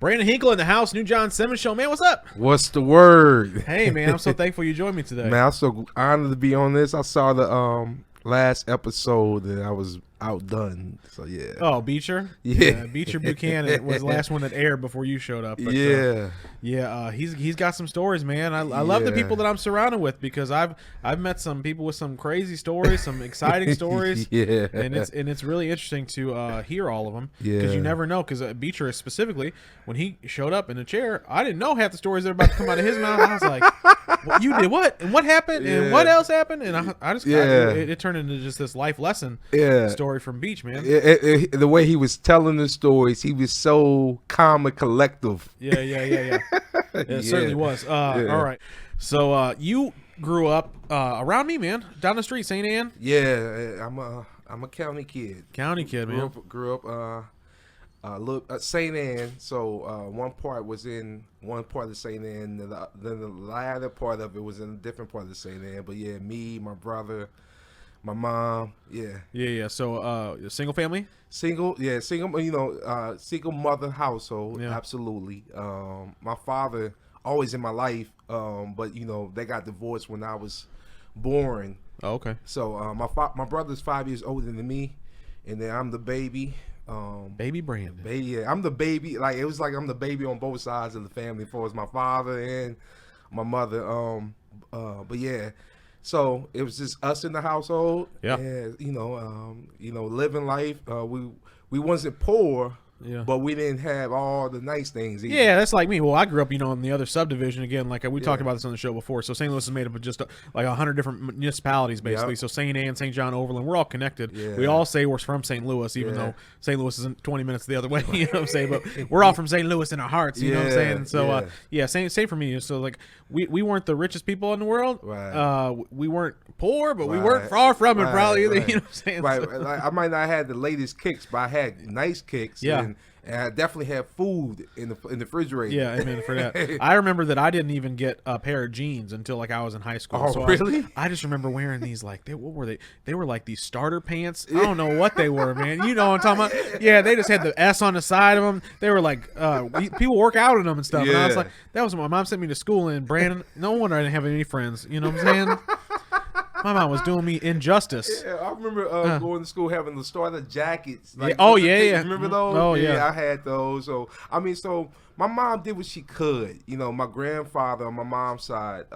Brandon Hinkle in the house, New John Simmons show. Man, what's up? What's the word? Hey, man, I'm so thankful you joined me today. Man, I'm so honored to be on this. I saw the last episode and I was outdone. So yeah. Oh, Beecher? Yeah. Beecher Buchanan was the last one that aired before you showed up. But, he's got some stories, man. I love the people that I'm surrounded with because I've met some people with some crazy stories, some exciting stories. Yeah. And it's really interesting to hear all of them because you never know. Because Beecher specifically, when he showed up in a chair, I didn't know half the stories that are about to come out of his mouth. I was like, well, you did what? And what happened? And what else happened? And it turned into just this life lesson story from Beach, man. The way he was telling the stories, he was so calm and collective. Yeah. It certainly was. All right. So you grew up around me, man, down the street, St. Anne. Yeah, I'm a county kid. County kid, man. Grew up St. Anne. So one part was in one part of St. Anne, then the latter part of it was in a different part of St. Anne. But yeah, me, my brother, my mom, yeah. So, single family, single. Single mother household. Yeah. Absolutely. My father always in my life, but they got divorced when I was born. Oh, okay. So my brother's 5 years older than me, and then I'm the baby. Baby Brandon. I'm the baby. Like it was like I'm the baby on both sides of the family, as far as my father and my mother. But yeah. So it was just us in the household, and living life. We wasn't poor, but we didn't have all the nice things either. Yeah, that's like me. Well, I grew up, in the other subdivision again. Like we talked about this on the show before. So St. Louis is made up of just like 100 different municipalities, basically. Yep. So St. Anne, St. John, Overland, we're all connected. Yeah. We all say we're from St. Louis, even though St. Louis isn't 20 minutes the other way. You know what I'm saying? But we're all from St. Louis in our hearts. You know what I'm saying? So same for me. So like we weren't the richest people in the world. Right. We weren't poor, but we weren't far from it probably either. You know what I'm saying? Right. So. Like, I might not have the latest kicks, but I had nice kicks. Yeah. And I definitely had food in the refrigerator. Yeah, amen for that. I remember that I didn't even get a pair of jeans until like I was in high school. Oh, so really? I just remember wearing these what were they? They were like these starter pants. I don't know what they were, man. You know what I'm talking about? Yeah, they just had the S on the side of them. They were like people work out in them and stuff. Yeah. And I was like, that was what my mom sent me to school in. Brandon, no wonder I didn't have any friends. You know what I'm saying? My mom was doing me injustice. Yeah, I remember going to school having the starter jackets. Like, yeah. Remember those? Oh, yeah. I had those. So my mom did what she could. My grandfather on my mom's side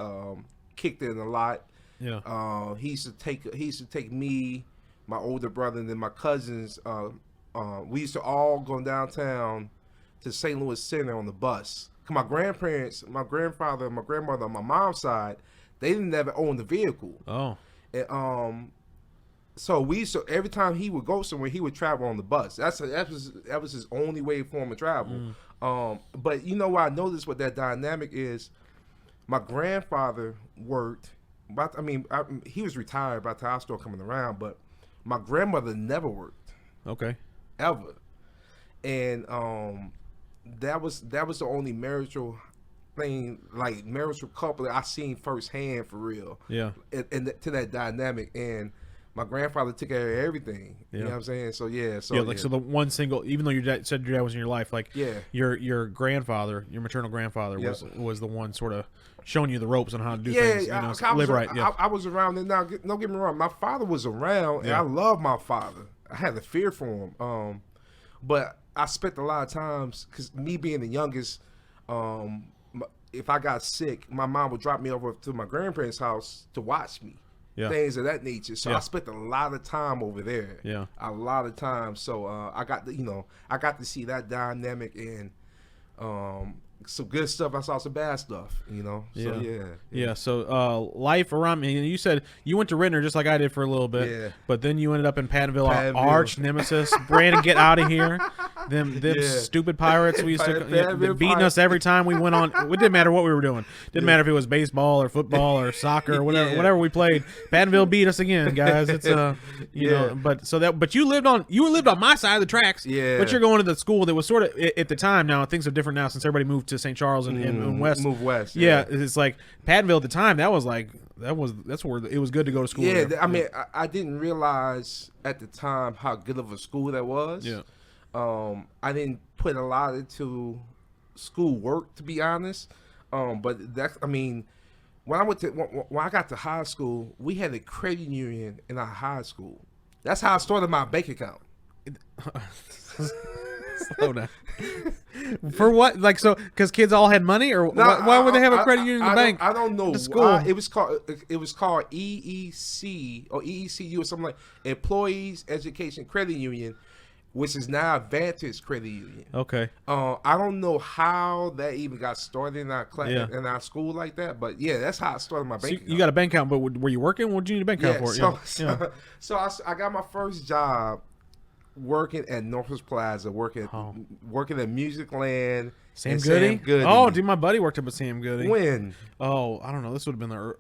kicked in a lot. Yeah. He used to take me, my older brother, and then my cousins. We used to all go downtown to St. Louis Center on the bus. 'Cause my grandparents, my grandfather, and my grandmother on my mom's side, they didn't never own the vehicle. Oh. And, so every time he would go somewhere, he would travel on the bus. That was his only way for him to travel. But what I noticed what that dynamic is, my grandfather worked, but he was retired by the time I started coming around, but my grandmother never worked. Okay. Ever. And that was the only marital thing, like marital couple that I seen firsthand for real. Yeah. And to that dynamic, and my grandfather took care of everything. You know what I'm saying? So so the one single, even though your dad said your dad was in your life, like your grandfather, your maternal grandfather was the one sort of showing you the ropes on how to do things. Live right. Yeah. I was around, and now don't get me wrong, my father was around, and I love my father. I had a fear for him. But I spent a lot of times, because me being the youngest, if I got sick, my mom would drop me over to my grandparents' house to watch me. Yeah. Things of that nature. So I spent a lot of time over there. Yeah. A lot of time. So I got to see that dynamic, and some good stuff. I saw some bad stuff, So So life around me. You said you went to Rittner just like I did for a little bit. Yeah. But then you ended up in Pattonville, our arch nemesis. Brandon, get out of here. Them stupid Pirates. We used to beating us every time we went on. It didn't matter what we were doing. Didn't matter if it was baseball or football or soccer or whatever we played. Pattonville beat us again, guys. It's But you lived on my side of the tracks. Yeah. But you're going to the school that was sort of at the time. Now things are different now since everybody moved to St. Charles and West. Move west. Yeah, it's like Pattonville at the time. That's where it was good to go to school. Yeah, I didn't realize at the time how good of a school that was. Yeah. I didn't put a lot into school work, to be honest. But that's, I mean, when I got to high school, we had a credit union in our high school. That's how I started my bank account. Slow down. For what? Like, so because kids all had money, or why would they have a credit union in the bank? I don't know. School. It was called EEC or EECU or something like Employees Education Credit Union, which is now Vantage Credit Union. Okay. I don't know how that even got started in our class, in our school like that, but yeah, that's how I started my bank account. You got a bank account, but were you working? What did you need a bank account for? So I got my first job working at Northwest Plaza, working at Music Land. Sam Goody? Oh, dude, my buddy worked up at Sam Goody. When? Oh, I don't know. This would have been the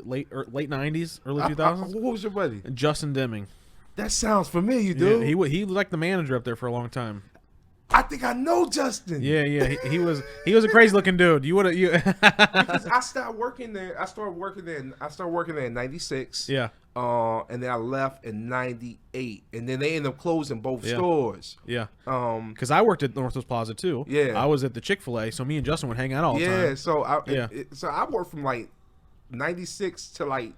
late 90s, early 2000s. What was your buddy? Justin Deming. That sounds familiar, dude. Yeah, he was like the manager up there for a long time. I think I know Justin. Yeah. He was a crazy looking dude. You would have because I started working there. I started working there in '96. Yeah. And then I left in '98, and then they ended up closing both stores. Yeah. Because I worked at Northwest Plaza too. Yeah. I was at the Chick-fil-A, so me and Justin would hang out all the time. So I worked from like '96 to like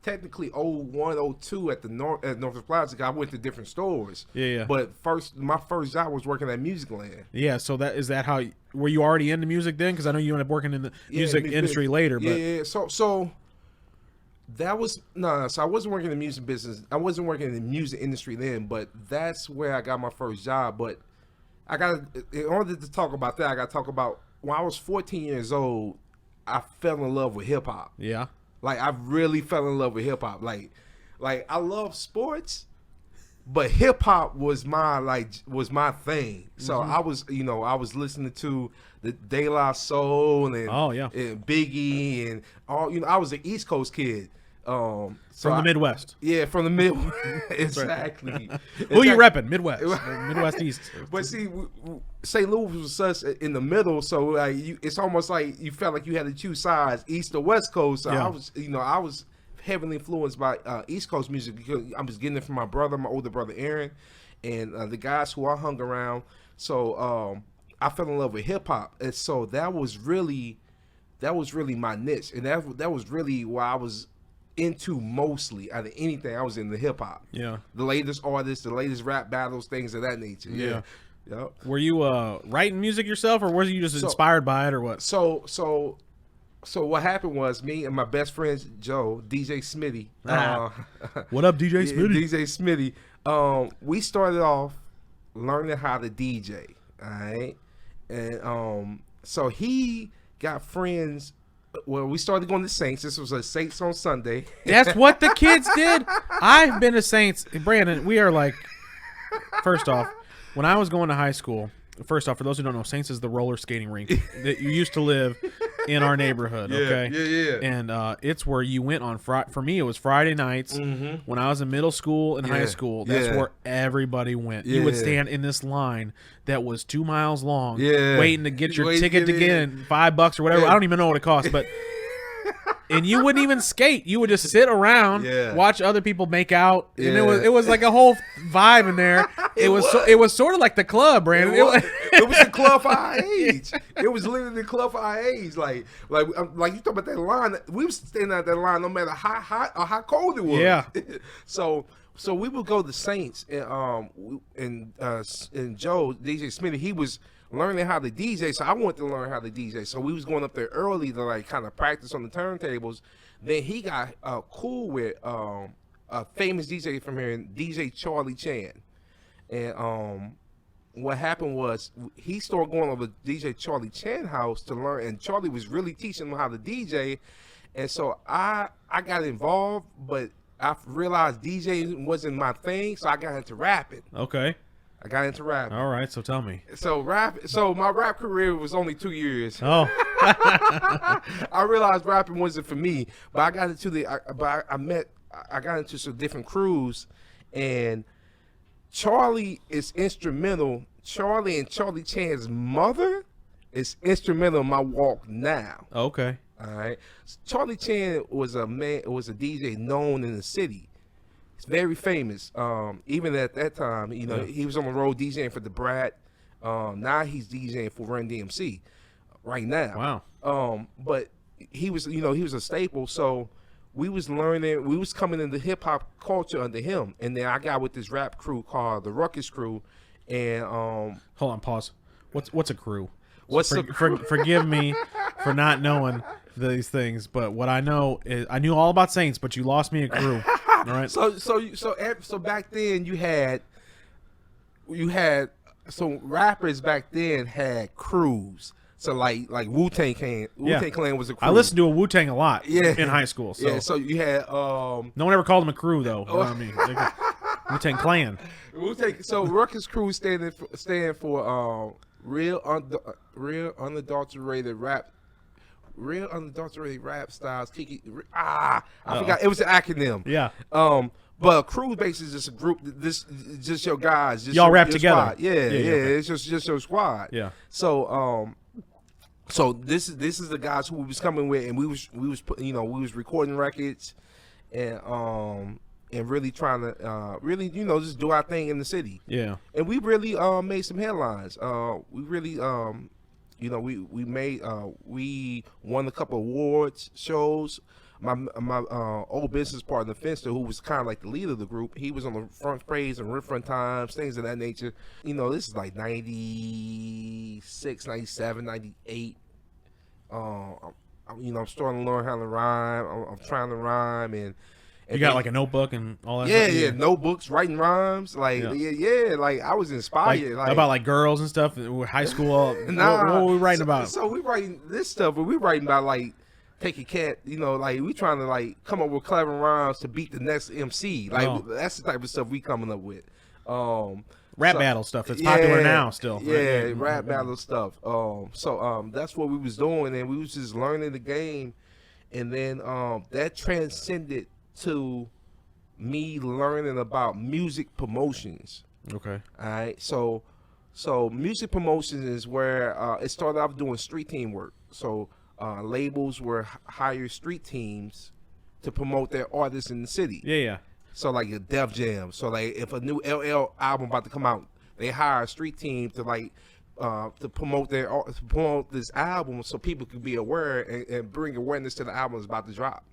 technically 01, 02 at Northwest Plaza. I went to different stores. Yeah. But my first job was working at Music Land. Yeah. So is that how were you already into music then? Because I know you ended up working in the music industry later. But yeah. So that was So I wasn't working in the music business. I wasn't working in the music industry then. But that's where I got my first job. But in order to talk about that, I got to talk about when I was 14 years old. I fell in love with hip hop. Yeah. Like I really fell in love with hip hop. Like I love sports, but hip hop was my thing. So I was listening to the De La Soul and and Biggie and all. I was an East Coast kid. From the Midwest. Yeah, from the Midwest. Exactly. Who you repping? Midwest. Midwest East. But see, St. Louis was such in the middle, so like it's almost like you felt like you had to choose sides, East or West Coast. So I was heavily influenced by East Coast music because I was getting it from my older brother Aaron, and the guys who I hung around. So I fell in love with hip hop, and so that was really my niche, and that was really why I was into mostly out of anything. I was into hip hop. Yeah. The latest artists, the latest rap battles, things of that nature. Yeah. Yep. Were you writing music yourself, or was you just inspired by it, or what? So what happened was me and my best friend Joe, DJ Smitty. What up, DJ Smitty? DJ Smitty. We started off learning how to DJ. All right. And so he got friends. Well, we started going to Saints. This was a Saints on Sunday. That's what the kids did. I've been to Saints. Brandon, we are like, first off, when I was going to high school, first off, for those who don't know, Saints is the roller skating rink that you used to live in our neighborhood, okay? Yeah. And it's where you went on Friday. For me, it was Friday nights when I was in middle school and high school. That's where everybody went. You would stand in this line that was 2 miles long, waiting to get your ticket to get in, $5 or whatever. I don't even know what it cost, but and you wouldn't even skate. You would just sit around, watch other people make out, and it was like a whole vibe in there. It was sort of like the club, Brandon. It was the club for our age. It was literally the club for our age. Like you talk about that line. We was standing at that line no matter how hot or how cold it was. Yeah. So we would go to Saints and Joe, DJ Smitty, he was learning how to DJ, so I wanted to learn how to DJ. So we was going up there early to like kind of practice on the turntables. Then he got cool with a famous DJ from here, DJ Charlie Chan. And what happened was he started going over to DJ Charlie Chan house to learn, and Charlie was really teaching him how to DJ. And so I got involved, but I realized DJing wasn't my thing, so I got into rapping. Okay. I got into rapping. All right, so tell me. So my rap career was only 2 years. Oh. I realized rapping wasn't for me, but I got into I got into some different crews, and Charlie is instrumental. Charlie and Charlie Chan's mother is instrumental in my walk now. Okay. All right. Charlie Chan was a DJ known in the city. He's very famous. Even at that time, he was on the road DJing for the Brat, Now he's DJing for Run DMC right now. Wow. But he was, he was a staple. So we was learning, we was coming into hip hop culture under him. And then I got with this rap crew called the Ruckus Crew. And hold on, pause. What's a crew? Forgive me for not knowing these things, but what I know is I knew all about Saints, but you lost me a crew. All right. So back then you had rappers back then had crews. So like Wu-Tang Clan was a crew. I listened to a Wu-Tang a lot in high school. So. Yeah, so you had no one ever called them a crew though. You know what I mean? Wu-Tang Clan. So Ruckus Crew stand for real unadulterated rap styles. I forgot. It was an acronym. Yeah. But a crew basically is just a group. This just your guys. Just y'all rap together. Yeah. It's just your squad. Yeah. So this is the guys who we was coming with, and we was recording records, and really trying to just do our thing in the city. Yeah. And we really made some headlines. We really we won a couple awards shows. My old business partner Finster, who was kind of like the leader of the group, he was on the front page and Riverfront Times, things of that nature. This is like 96, 97, 98. I'm starting to learn how to rhyme. I'm trying to rhyme, and you got like a notebook and all that. Yeah, notebooks, writing rhymes, like like I was inspired. Like about like girls and stuff. High school. What were we writing about? So we writing this stuff, but we writing about like take a cat. Like we trying to like come up with clever rhymes to beat the next MC. Like that's the type of stuff we coming up with. Rap battle stuff that's popular now still. Yeah, right? Rap battle stuff. That's what we was doing, and we was just learning the game, and then that transcended to me learning about music promotions. Okay. All right. So music promotions is where it started off doing street team work. So labels were hire street teams to promote their artists in the city. Yeah. So like a Def Jam. So like if a new LL album about to come out, they hire a street team to like to promote this album so people could be aware and bring awareness to the album that's about to drop.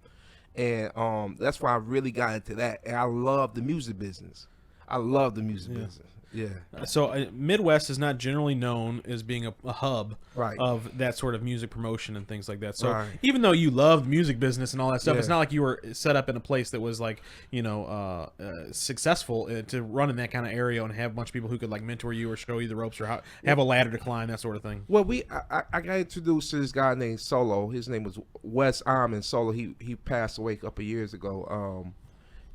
And that's why I really got into that. And I love the music business. Business. Yeah. So Midwest is not generally known as being a hub of that sort of music promotion and things like that. So even though you loved music business and all that stuff, it's not like you were set up in a place that was like, successful to run in that kind of area and have a bunch of people who could like mentor you or show you the ropes or have a ladder to climb, that sort of thing. Well, I got introduced to this guy named Solo. His name was Wes Almond Solo. He passed away a couple of years ago.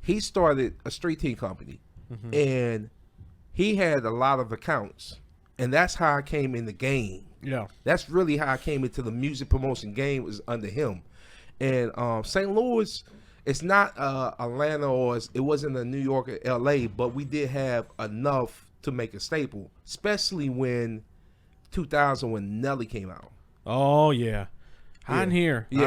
He started a street team company, and he had a lot of accounts, and that's how I came in the game. Yeah, that's really how I came into the music promotion game, was under him. And St. Louis, it's not Atlanta or it wasn't New York or L.A., but we did have enough to make a staple, especially when 2000 when Nelly came out. Oh yeah, I'm here. Yeah.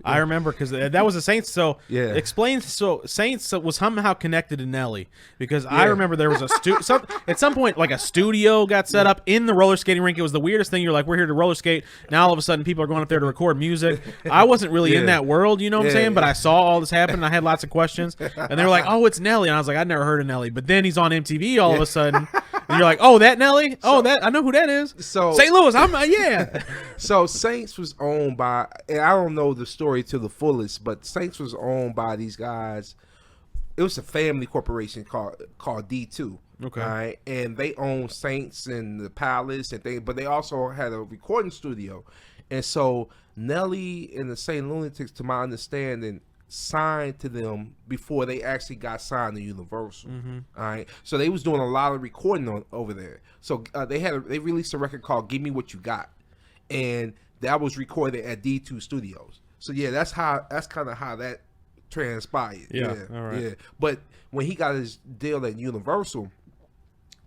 I remember because that was the Saints. So explain. So Saints was somehow connected to Nelly because I remember there was at some point like a studio got set up in the roller skating rink. It was the weirdest thing. You're like, we're here to roller skate. Now all of a sudden people are going up there to record music. I wasn't really in that world, you know what I'm saying? But I saw all this happen and I had lots of questions. And they were like, oh, it's Nelly. And I was like, I'd never heard of Nelly. But then he's on MTV all of a sudden. And you're like, oh, that Nelly? Oh, that I know who that is. So St. Louis, So Saints was owned by, and I don't know the story to the fullest, but Saints was owned by these guys. It was a family corporation called D2. Okay. All right, and they owned Saints and the Palace, but they also had a recording studio. And so Nelly and the St. Lunatics, to my understanding, signed to them before they actually got signed to Universal. All right, so they was doing a lot of recording over there. So they released a record called "Give Me What You Got," and that was recorded at D2 Studios. So that's kind of how that transpired. Yeah. All right. Yeah. But when he got his deal at Universal,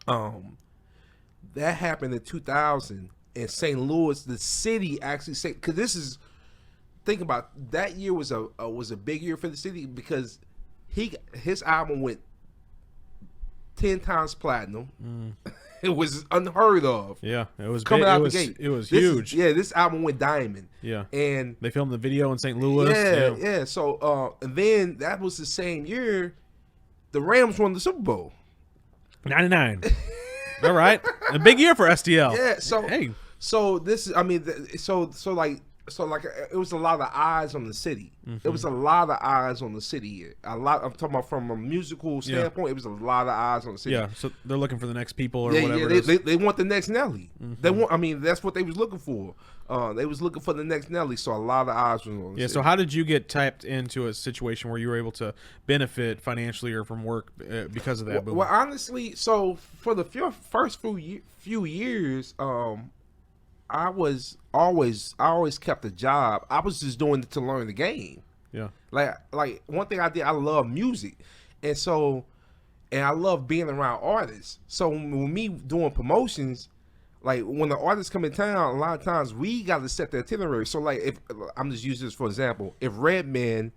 that happened in 2000, and St. Louis, the city, actually said, because think about that year was a big year for the city because his album went 10 times platinum. It was unheard of. Yeah, it was coming big. out the gate. It was huge. This album went diamond. Yeah, and they filmed the video in St. Louis. Yeah. So, and then that was the same year the Rams won the Super Bowl. 99. All right, a big year for STL. Yeah. So hey, so this is. I mean, so like it was a lot of eyes on the city. It was a lot of eyes on the city here. I'm talking about from a musical standpoint. It was a lot of eyes on the city. Yeah, so they're looking for the next people or whatever. Yeah, they want the next Nelly. They want. I mean, that's what they was looking for. They was looking for the next Nelly. So a lot of eyes was on the city. So how did you get tapped into a situation where you were able to benefit financially or from work because of that? Well, honestly, so for the first few years, I always kept a job. I was just doing it to learn the game. Yeah. Like one thing I did, I love music. And I love being around artists. So when me doing promotions, like when the artists come in town, a lot of times we got to set the itinerary. So like if I'm just using this for example, if Redman,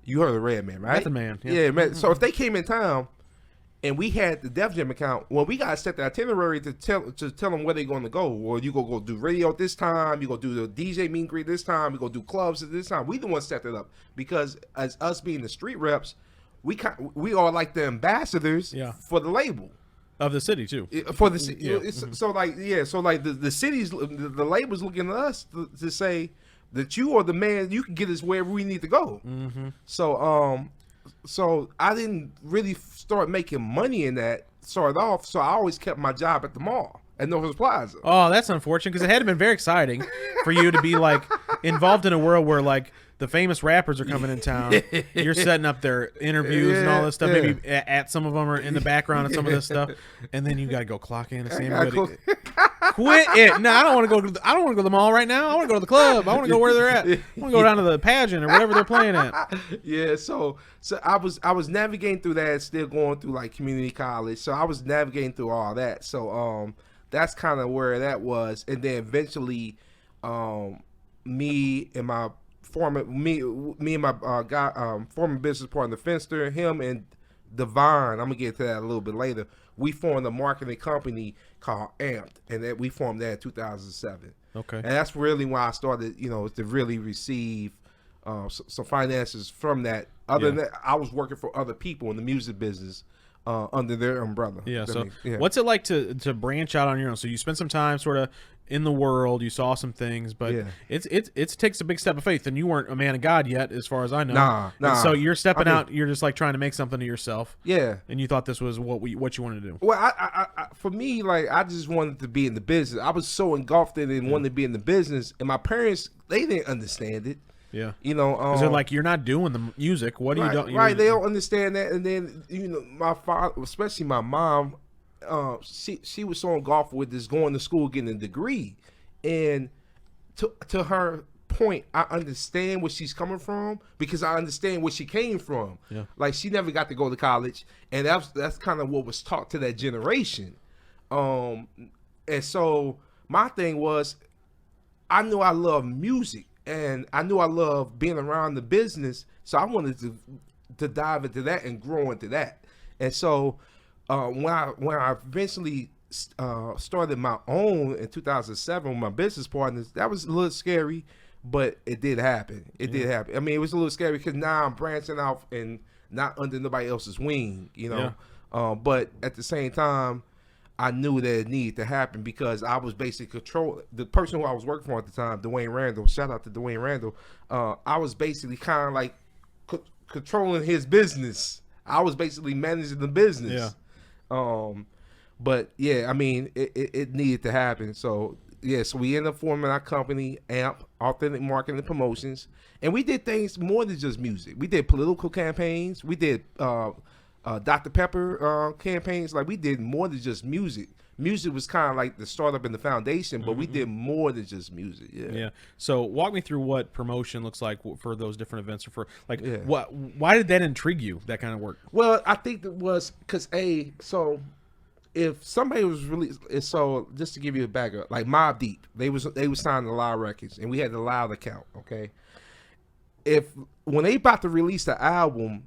you heard of Redman, right? Method Man. Yeah, man. So if they came in town, and we had the Def Jam account. Well, we gotta set the itinerary to tell them where they're going to go. Well, you go do radio at this time. You go do the DJ meet and greet this time. You go do clubs at this time. We the ones set that up because as us being the street reps, we are like the ambassadors for the label of the city too. For the city, so like the cities, the labels looking at us to say that you are the man. You can get us wherever we need to go. So I didn't really start making money in that started off. So I always kept my job at the mall at Northwest Plaza. Oh, that's unfortunate because it had been very exciting for you to be like involved in a world where like the famous rappers are coming in town. You're setting up their interviews and all this stuff. Maybe at some of them or in the background of some of this stuff, and then you got to go clock in and see everybody. Quit it! No, I don't want to go. I don't want to go to the mall right now. I want to go to the club. I want to go where they're at. I want to go down to the pageant or whatever they're playing at. Yeah. So I was navigating through that, still going through like community college. So I was navigating through all that. So that's kind of where that was, and then eventually, me and my former business partner Finster, him and Devon, I'm gonna get to that a little bit later. We formed a marketing company called Amped, and that we formed that in 2007. Okay, and that's really when I started, to really receive some finances from that. Other than that, I was working for other people in the music business under their umbrella. Yeah. So, what's it like to branch out on your own? So you spent some time sort of in the world, you saw some things, but it takes a big step of faith, and you weren't a man of God yet, as far as I know. Nah. And so you're stepping out. You're just like trying to make something of yourself. Yeah. And you thought this was what you wanted to do. Well, I for me, like I just wanted to be in the business. I was so engulfed in it and wanted to be in the business, and my parents they didn't understand it. Yeah, because they're like, you're not doing the music. What are you doing? Right, they don't understand that. And then my father, especially my mom, she was so engulfed with this going to school, getting a degree, and to her point, I understand where she's coming from because I understand where she came from. Yeah, like she never got to go to college, and that's kind of what was taught to that generation. And so my thing was, I knew I loved music. And I knew I loved being around the business, so I wanted to dive into that and grow into that. And so when I eventually started my own in 2007 with my business partners, that was a little scary, but it did happen. It did happen. I mean, it was a little scary because now I'm branching out and not under nobody else's wing, but at the same time, I knew that it needed to happen because I was basically controlling the person who I was working for at the time, Dwayne Randall. Shout out to Dwayne Randall. I was basically kind of like controlling his business. I was basically managing the business. Yeah. But yeah, I mean, it needed to happen. So yeah, so we ended up forming our company, AMP, Authentic Marketing and Promotions, and we did things more than just music. We did political campaigns. We did Dr. Pepper campaigns. Like we did more than just music. Music was kind of like the startup and the foundation, but we did more than just music. Yeah. So walk me through what promotion looks like for those different events, or for like why did that intrigue you? That kind of work. Well, I think it was because so if somebody was really so just to give you a backup, like Mobb Deep, they was signing a lot of records, and we had the Loud account. Okay, when they about to release the album.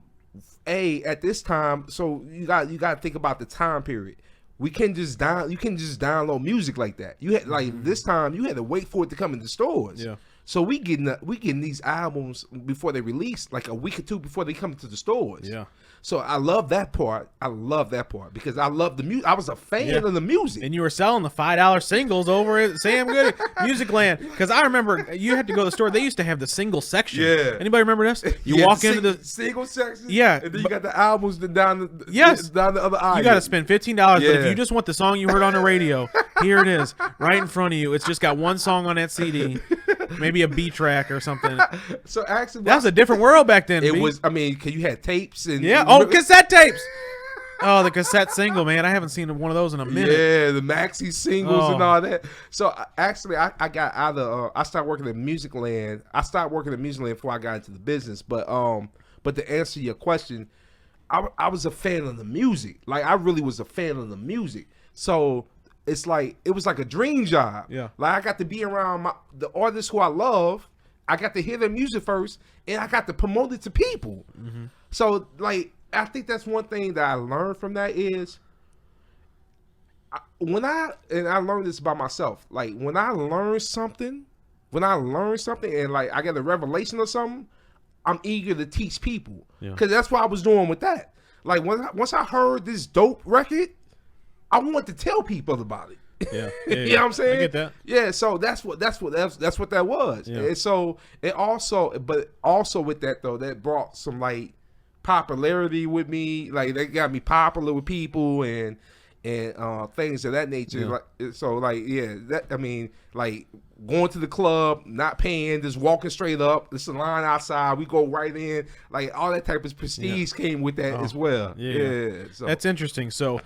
At this time, so you got to think about the time period. We can just you can just download music like that. You had like this time you had to wait for it to come in the stores. Yeah. So we getting these albums before they release, like a week or two before they come to the stores. Yeah. So I love that part. I love that part because I love the music. I was a fan of the music. And you were selling the $5 singles over at Sam Goody Music Land. Because I remember you had to go to the store. They used to have the single section. Yeah. Anybody remember this? You walk into the single section. Yeah. And then you got the albums down the other aisle. You got to spend $15. But if you just want the song you heard on the radio, here it is, right in front of you. It's just got one song on that CD. Maybe a B track or something. So actually, that was a different world back then. It was. I mean, cause you had tapes and cassette tapes. Oh, the cassette single, man. I haven't seen one of those in a minute. Yeah, the maxi singles and all that. So actually, I got out of. I started working at Music Land. I started working at Music Land before I got into the business. But to answer your question, I was a fan of the music. Like I really was a fan of the music. So. It's like it was like a dream job. Yeah. Like I got to be around the artists who I love. I got to hear their music first, and I got to promote it to people. Mm-hmm. So like I think that's one thing that I learned from that is I learned this about myself. Like when I learn something, and like I get a revelation or something, I'm eager to teach people because that's what I was doing with that. Like once I heard this dope record. I want to tell people about it. Yeah, you know what I'm saying? I get that. Yeah, so that's what that was. Yeah. And so it also with that though, that brought some like popularity with me. Like they got me popular with people and things of that nature. Yeah. Like so, like that. I mean, like going to the club, not paying, just walking straight up. There's a line outside. We go right in. Like all that type of prestige came with that as well. Yeah. So that's interesting. So.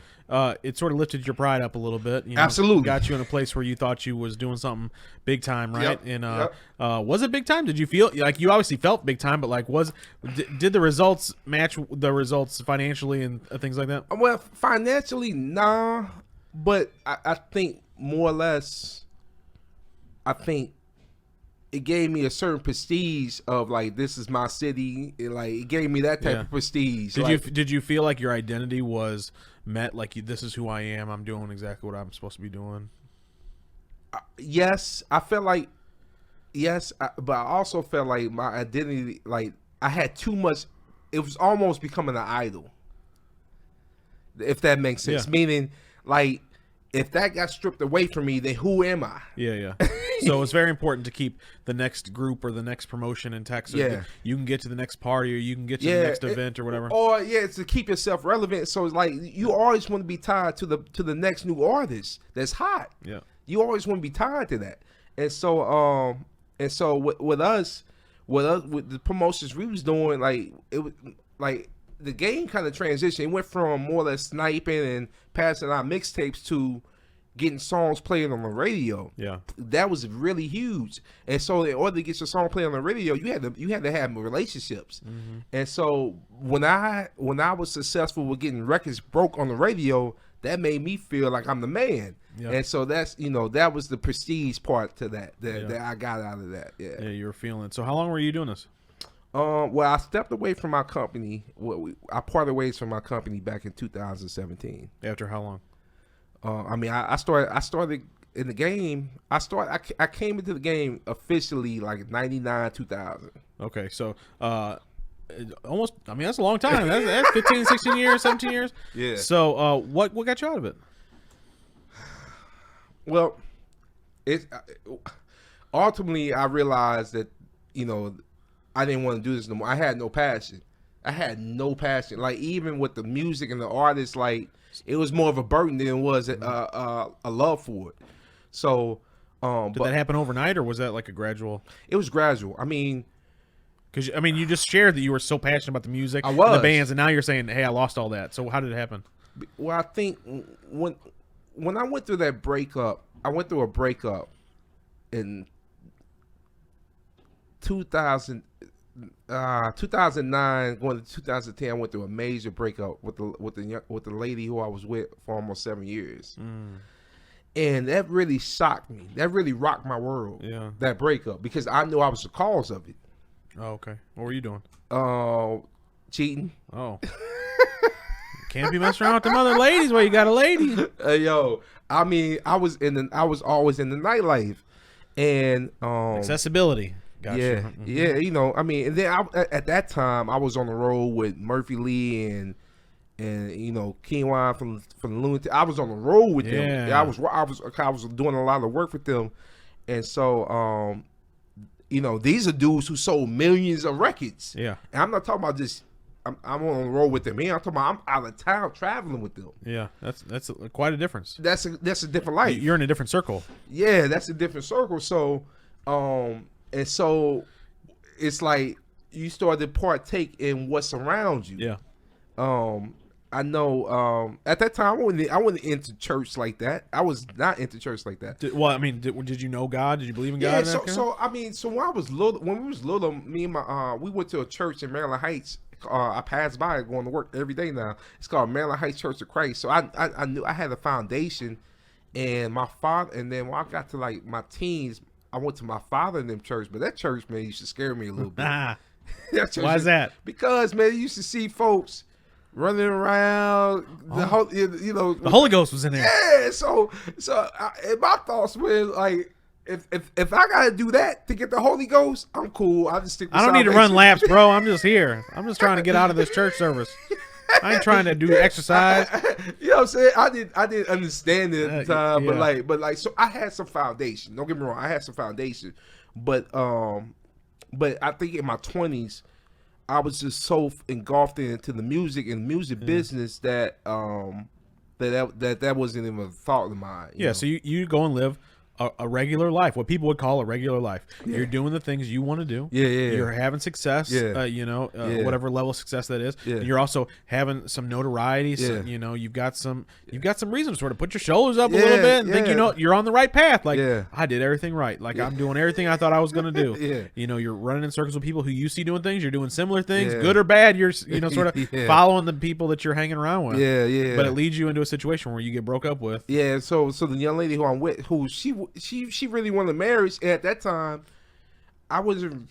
It sort of lifted your pride up a little bit. You know, absolutely. Got you in a place where you thought you was doing something big time, right? Yep. And was it big time? Did you feel like you obviously felt big time, but like did the results match the results financially and things like that? Well, financially, nah. But I think more or less, it gave me a certain prestige of like this is my city. It gave me that type of prestige. Did you feel like your identity was met? Like this is who I am. I'm doing exactly what I'm supposed to be doing. Yes, I felt like but I also felt like my identity, like I had too much. It was almost becoming an idol. If that makes sense, meaning like. If that got stripped away from me, then who am I? Yeah. So it's very important to keep the next group or the next promotion in Texas. Yeah. You can get to the next party or you can get to the next event or whatever. Or it's to keep yourself relevant. So it's like you always want to be tied to the next new artist that's hot. Yeah. You always want to be tied to that. And so with the promotions we was doing, like it was like the game kind of transitioned. It went from more or less sniping and passing out mixtapes to getting songs played on the radio. Yeah, that was really huge. And so, in order to get your song played on the radio, you had to have relationships. Mm-hmm. And so, when I was successful with getting records broke on the radio, that made me feel like I'm the man. Yeah. And so that was the prestige part to that I got out of that. Yeah, you were feeling it. So, how long were you doing this? Well, I stepped away from my company. I parted ways from my company back in 2017. After how long? I mean, I started in the game. I came into the game officially like 99, 2000. Okay, so almost. I mean, that's a long time. That's 15, 16 years, 17 years. Yeah. So, what got you out of it? Well, ultimately I realized that I didn't want to do this no more. I had no passion. Like even with the music and the artists, like it was more of a burden than it was a love for it. So, did that happen overnight, or was that like a gradual? It was gradual. I mean, because you just shared that you were so passionate about the music, and the bands, and now you're saying, "Hey, I lost all that." So how did it happen? Well, I think when I went through that breakup, I went through a breakup in 2009 going to 2010. I went through a major breakup with the lady who I was with for almost 7 years, and that really shocked me. That really rocked my world. Yeah, that breakup, because I knew I was the cause of it. Oh, okay. What were you doing? Cheating. Oh. Can't be messing around with them other ladies while you got a lady. Yo, I mean, I was always in the nightlife, and accessibility. Gotcha. Yeah, Mm-hmm. yeah. You know, I mean, and then at that time I was on the road with Murphy Lee and you know Keenwan from the Lunatic. I was on the road with them. Yeah, I was doing a lot of work with them, and so you know, these are dudes who sold millions of records. Yeah, and I'm not talking about just. I'm on the road with them. I'm talking about I'm out of town traveling with them. Yeah, that's quite a difference. That's a different life. You're in a different circle. Yeah, that's a different circle. So, and so it's like you start to partake in what's around you. Yeah. I know. At that time, I wasn't into church like that. I was not into church like that. Did you know God? Did you believe in God? Yeah. So when I was little, when we was little, me and my we went to a church in Maryland Heights. I pass by it going to work every day now. It's called Maryland Heights Church of Christ. So I knew I had a foundation, and my father. And then when I got to like my teens, I went to my father in them church. But that church, man, used to scare me a little bit. Why is that? Because man, you used to see folks running around. The Holy Ghost was in there. Yeah. So and my thoughts were like. If I gotta do that to get the Holy Ghost, I'm cool. I just stick with I don't need to run laps, bro. I'm just here. I'm just trying to get out of this church service. I ain't trying to do exercise. You know what I'm saying? I didn't understand it at the time, yeah. but like so I had some foundation. Don't get me wrong, I had some foundation. But I think in my 20s I was just so engulfed into the music and music business that that wasn't even a thought of mine. Yeah, know? So you go and live a regular life, what people would call a regular life. Yeah. You're doing the things you want to do. Yeah. You're having success. Yeah. Whatever level of success that is. Yeah. You're also having some notoriety. So, you know, you've got some reason to sort of put your shoulders up a little bit and think you're on the right path. Like I did everything right. Like I'm doing everything I thought I was going to do. Yeah. You know, you're running in circles with people who you see doing things. You're doing similar things, good or bad. You're sort of following the people that you're hanging around with. Yeah. But it leads you into a situation where you get broke up with. Yeah. So the young lady who I'm with, who she really wanted marriage. And at that time, I wasn't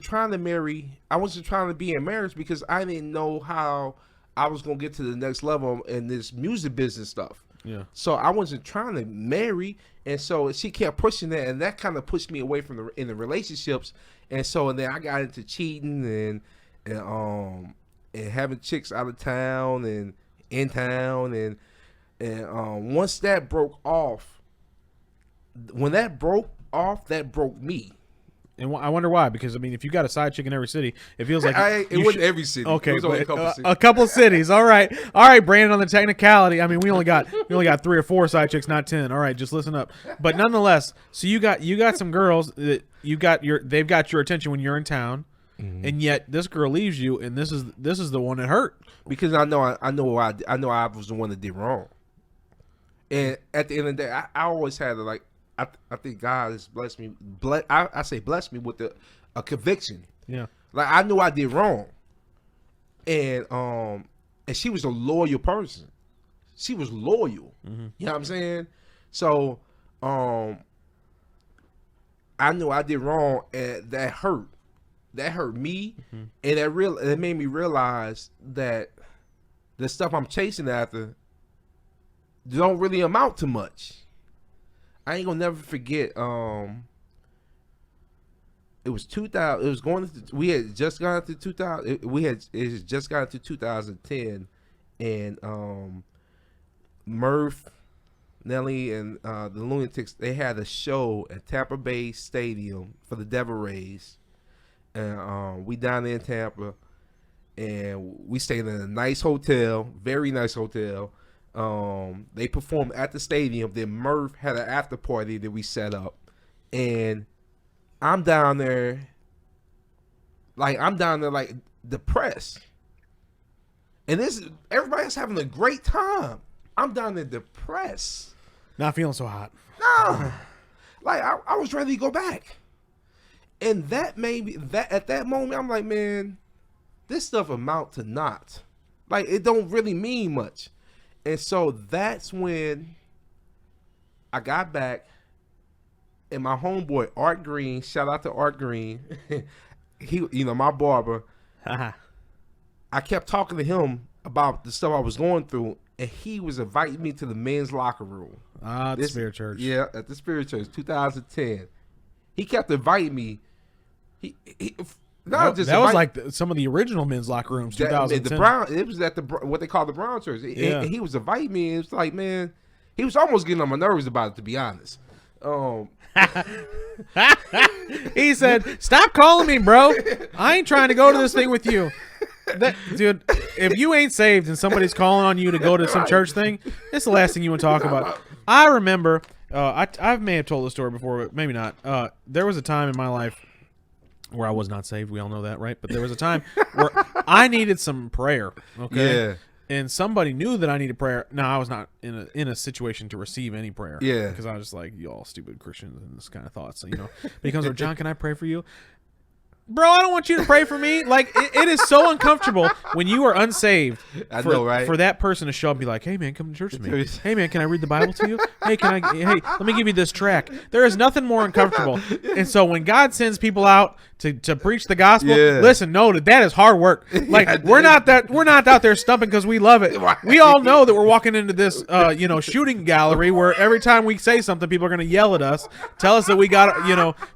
trying to marry. I wasn't trying to be in marriage because I didn't know how I was gonna get to the next level in this music business stuff. Yeah. So I wasn't trying to marry, and so she kept pushing that, and that kind of pushed me away from the relationships. And then I got into cheating and having chicks out of town and in town, and once that broke off. When that broke off, that broke me. And I wonder why. Because I mean, if you got a side chick in every city, it feels like it wasn't every city. Okay, it was only a couple cities. All right, Brandon. On the technicality, I mean, we only got 3 or 4 side chicks, not 10. All right, just listen up. But nonetheless, so you got some girls that they've got your attention when you're in town, and yet this girl leaves you, and this is the one that hurt. Because I know I was the one that did wrong. And at the end of the day, I always had like. I think God has blessed me. I say blessed me with a conviction. Yeah. Like I knew I did wrong. And she was a loyal person. She was loyal. Mm-hmm. You know what I'm saying? So I knew I did wrong, and that hurt. That hurt me, and it made me realize that the stuff I'm chasing after don't really amount to much. I ain't gonna never forget. It was 2000. It was going into. We had just gone into 2000. It just got into 2010, and Murph, Nelly, and the Lunatics. They had a show at Tampa Bay Stadium for the Devil Rays, and we down there in Tampa, and we stayed in a nice hotel, very nice hotel. They performed at the stadium. Then Murph had an after party that we set up, and I'm down there like depressed. And everybody's having a great time. I'm down there depressed. Not feeling so hot. No. Like I was ready to go back. And that made me at that moment I'm like, man, this stuff amount to naught. Like it don't really mean much. And so that's when I got back, and my homeboy Art Green, shout out to Art Green, he, my barber. I kept talking to him about the stuff I was going through, and he was inviting me to the men's locker room. At the Spirit Church. Yeah, at the Spirit Church, 2010. He kept inviting me. That was like some of the original men's locker rooms, 2010. It was at what they call the Brown Church. And he was inviting me, and it was like, man, he was almost getting on my nerves about it, to be honest. He said, "Stop calling me, bro. I ain't trying to go to this thing with you." Dude, if you ain't saved and somebody's calling on you to go to some church thing, it's the last thing you want to talk about. I remember, I may have told the story before, but maybe not. There was a time in my life where I was not saved. We all know that, right? But there was a time where I needed some prayer. Okay. Yeah. And somebody knew that I needed prayer. Now, I was not in a situation to receive any prayer. Yeah. Because I was just like, you all stupid Christians and this kind of thoughts. You know. But he comes over, John, can I pray for you? Bro, I don't want you to pray for me. Like, it is so uncomfortable when you are unsaved for that person to show up and be like, hey, man, come to church with me. Hey, man, can I read the Bible to you? Hey, let me give you this track. There is nothing more uncomfortable. And so when God sends people out to preach the gospel, listen, know that is hard work. Like, we're not out there stumping because we love it. We all know that we're walking into this shooting gallery where every time we say something, people are going to yell at us, tell us that we got,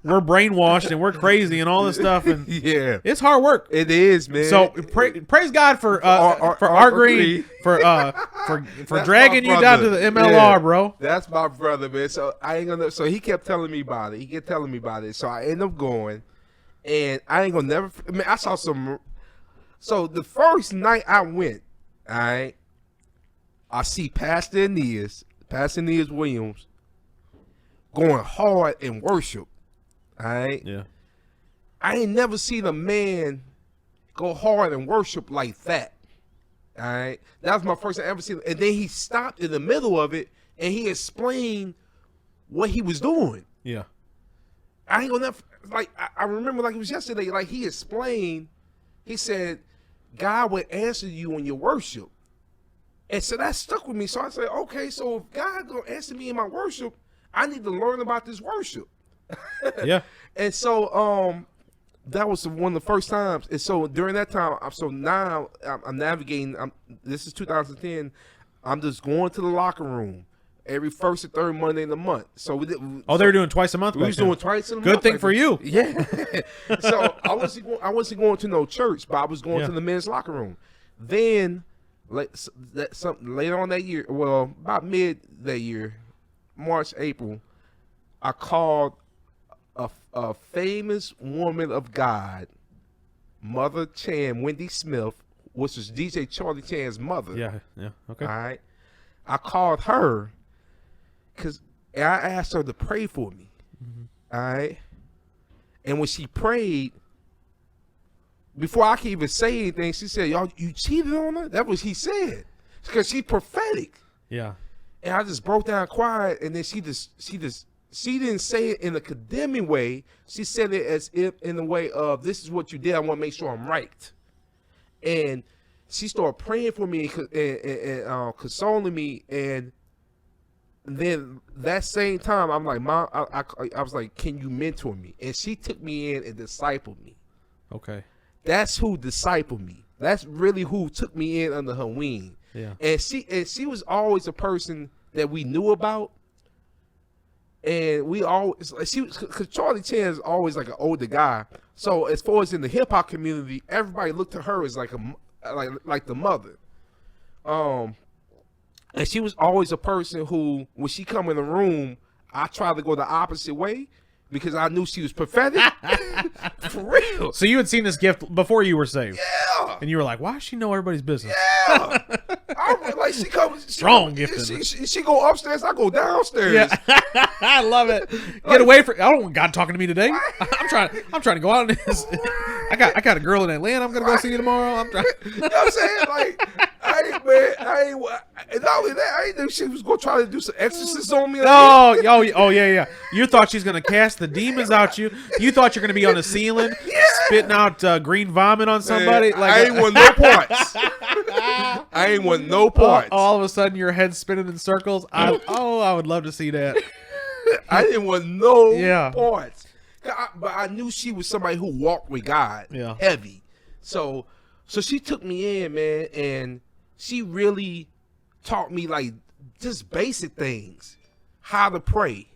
we're brainwashed and we're crazy and all this stuff. And it's hard work. It is, man. So praise God for Art Green for dragging you down to the MLR, bro. That's my brother, man. So I ain't gonna. So he kept telling me about it. So I ended up going, and I ain't gonna never. I mean, I saw some. So the first night I went, all right, I see Pastor Aeneas Williams going hard in worship. All right. Yeah. I ain't never seen a man go hard and worship like that. All right. That was my first time ever seen it. And then he stopped in the middle of it and he explained what he was doing. Yeah. I ain't gonna never, like, I remember like it was yesterday, like he explained, he said, God would answer you in your worship. And so that stuck with me. So I said, okay, so if God gonna answer me in my worship, I need to learn about this worship. Yeah. And so, that was one of the first times. And so during that time, now I'm navigating. This is 2010. I'm just going to the locker room every first and third Monday in the month. So they were doing twice a month. We was doing twice a month. Good thing for you. Yeah. So I wasn't going to no church, but I was going to the men's locker room. Then, later on that year, well, about mid that year, March, April, I called a famous woman of God, Mother Chan, Wendy Smith, which was DJ Charlie Chan's mother. Yeah, okay. All right. I called her because I asked her to pray for me. Mm-hmm. All right. And when she prayed, before I could even say anything, she said, "Y'all, you cheated on her?" That's what she said. Because she's prophetic. Yeah. And I just broke down quiet, and then she didn't say it in a condemning way. She said it as if in the way of, this is what you did. I want to make sure I'm right. And she started praying for me and consoling me. And then that same time, I'm like, Mom, I was like, can you mentor me? And she took me in and discipled me. Okay. That's who discipled me. That's really who took me in under her wing. Yeah. And she was always a person that we knew about. And we always, because Charlie Chan is always like an older guy. So as far as in the hip hop community, everybody looked to her as like the mother. And she was always a person who, when she come in the room, I tried to go the opposite way because I knew she was prophetic. For real. So you had seen this gift before you were saved. Yeah. And you were like, why does she know everybody's business? Yeah. Like she comes strong gifting. She go upstairs, I go downstairs. Yeah. I love it. Get away from, I don't want God talking to me today. I'm trying to go out in this. I got a girl in Atlanta I'm gonna go see you tomorrow. I'm trying. You know what I'm saying? Like, and not only that, I ain't know she was gonna try to do some exorcism on me. Oh yeah. You thought she's gonna cast the demons out you. You thought you're gonna be on the ceiling, spitting out green vomit on somebody. Man, I ain't want no parts. I ain't want no parts. All of a sudden, your head's spinning in circles. I would love to see that. I didn't want no parts. But I knew she was somebody who walked with God, heavy. So she took me in, man, and she really taught me like just basic things, how to pray.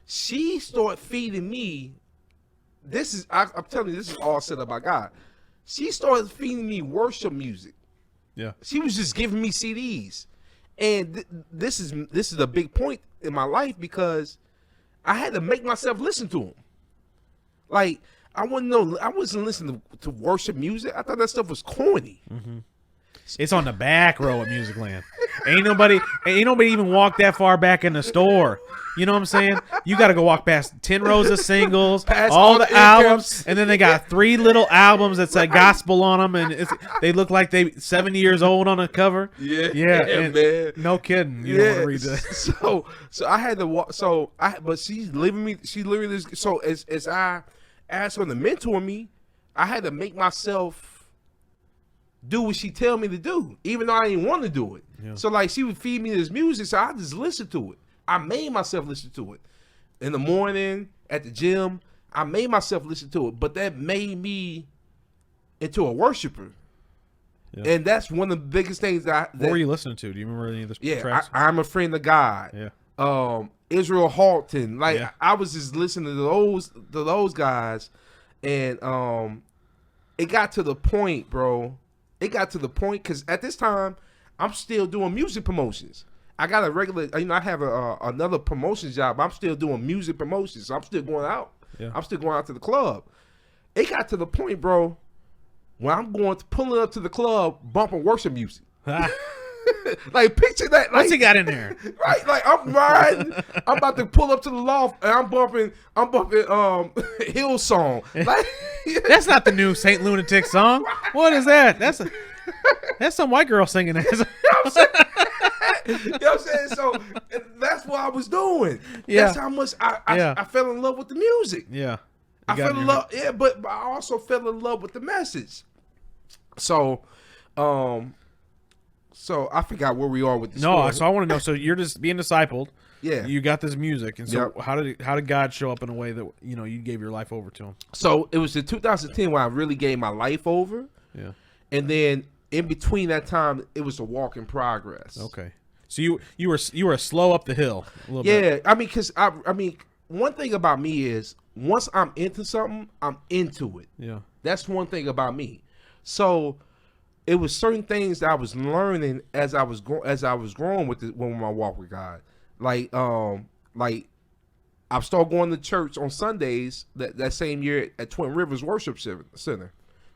She started feeding me. I'm telling you, this is all set up by God. She started feeding me worship music. Yeah. She was just giving me CDs, and this is a big point in my life because I had to make myself listen to them. Like I wasn't listening to worship music. I thought that stuff was corny. Mm-hmm. It's on the back row at Music Land. Ain't nobody even walked that far back in the store. You know what I'm saying? You got to go walk past 10 rows of singles, all the albums, and then they got 3 little albums that say gospel on them, and they look like they 70 years old on the cover. Yeah, man. No kidding. You don't want to read that. So I had to walk. But she's living me. She literally. So as I asked her to mentor me, I had to make myself do what she tell me to do, even though I didn't want to do it. Yeah. So like she would feed me this music, so I just listened to it. I made myself listen to it in the morning at the gym. I made myself listen to it, but that made me into a worshiper. Yeah. And that's one of the biggest things what were you listening to? Do you remember any of the tracks? I'm a Friend of God. Yeah. Israel Halton. Like I was just listening to those guys, and it got to the point, bro. It got to the point because at this time I'm still doing music promotions. I got a regular, I have another promotions job. I'm still doing music promotions. So I'm still going out. Yeah. I'm still going out to the club. It got to the point, bro, when I'm pulling up to the club, bumping worship music. Like picture that. Like, what's he got in there? Right, like I'm riding. I'm about to pull up to the loft, and I'm bumping Hillsong. Like that's not the new Saint Lunatic song. What is that? That's some white girl singing that. You know what I'm saying? So that's what I was doing. Yeah. That's how much I fell in love with the music. Yeah. I fell in love. Yeah, but I also fell in love with the message. So, so I forgot where we are with this. No, so I want to know. So you're just being discipled. Yeah. You got this music, and so how did God show up in a way that you gave your life over to Him? So it was in 2010 when I really gave my life over. Yeah. And then in between that time, it was a walk in progress. Okay. So you were slow up the hill a little bit. Yeah, because one thing about me is once I'm into something, I'm into it. Yeah, that's one thing about me. So it was certain things that I was learning as I was growing with my walk with God. Like I started going to church on Sundays that same year at Twin Rivers Worship Center,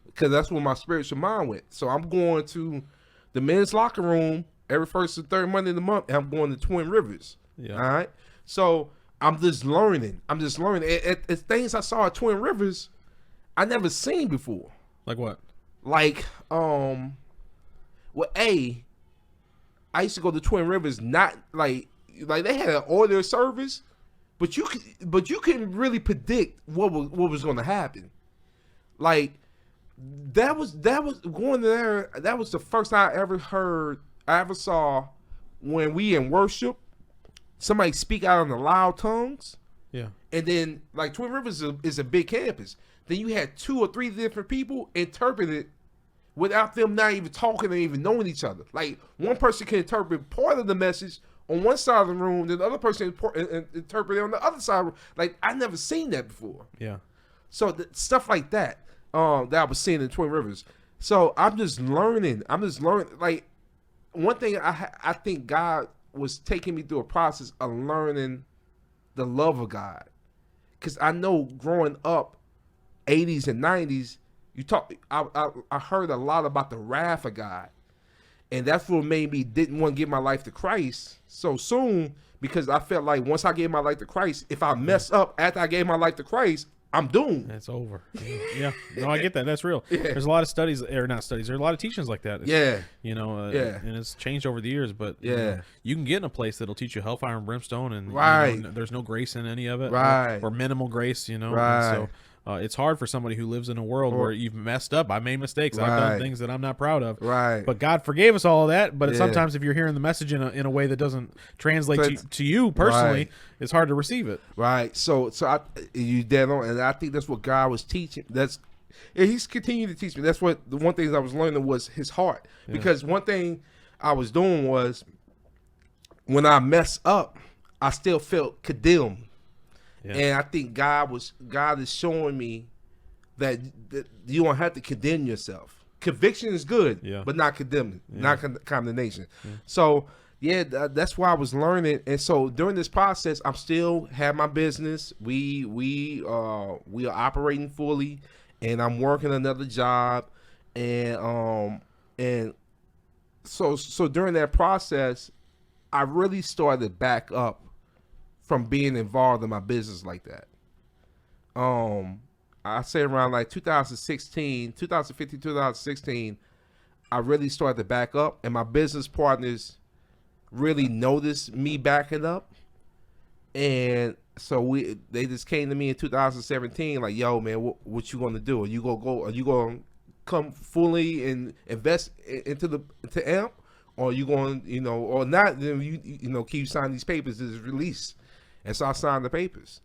because that's where my spiritual mind went. So I'm going to the men's locker room every first and third Monday of the month, and I'm going to Twin Rivers. Yeah. All right. So I'm just learning. It's things I saw at Twin Rivers I never seen before. Like what? Like, I used to go to Twin Rivers, not like they had an order service, but you couldn't really predict what was going to happen. Like that was going there. That was the first time I ever saw when we in worship, somebody speak out in the loud tongues. Yeah. And then like Twin Rivers is a big campus. Then you had 2 or 3 different people interpret it without them not even talking and even knowing each other. Like one person can interpret part of the message on one side of the room, then the other person interpret it on the other side. Like I never seen that before. Yeah. So stuff like that that I was seeing in Twin Rivers. So I'm just learning. Like one thing I think God was taking me through a process of learning the love of God, because I know growing up 80s and 90s, I heard a lot about the wrath of God, and that's what made me didn't want to give my life to Christ so soon, because I felt like once I gave my life to Christ, if I mess up after I gave my life to Christ, I'm doomed. That's over. Yeah. No, I get that. That's real. Yeah. There's a lot of studies, or not studies. There's a lot of teachings like that. And it's changed over the years. But you can get in a place that'll teach you hellfire and brimstone, and there's no grace in any of it, or minimal grace. Right. And so it's hard for somebody who lives in a world where you've messed up. I made mistakes. I've done things that I'm not proud of. Right. But God forgave us all of that. But sometimes if you're hearing the message in a way that doesn't translate to you personally, it's hard to receive it. Right. So you dead on, and I think that's what God was teaching. And he's continued to teach me. That's what the one thing I was learning was his heart. Yeah. Because one thing I was doing was when I mess up, I still felt condemned. Yeah. And I think God is showing me that you don't have to condemn yourself. Conviction is good, but not condemning, not condemnation. Yeah. So that's why I was learning. And so during this process, I'm still have my business. We are operating fully, and I'm working another job. And so during that process, I really started to back up from being involved in my business like that. I say around like 2015, 2016, I really started to back up, and my business partners really noticed me backing up. And so they just came to me in 2017 like, yo, man, what you gonna do? Are you gonna come fully and invest into AMP? Or are you going, or not, then you keep signing these papers as release. And so I signed the papers.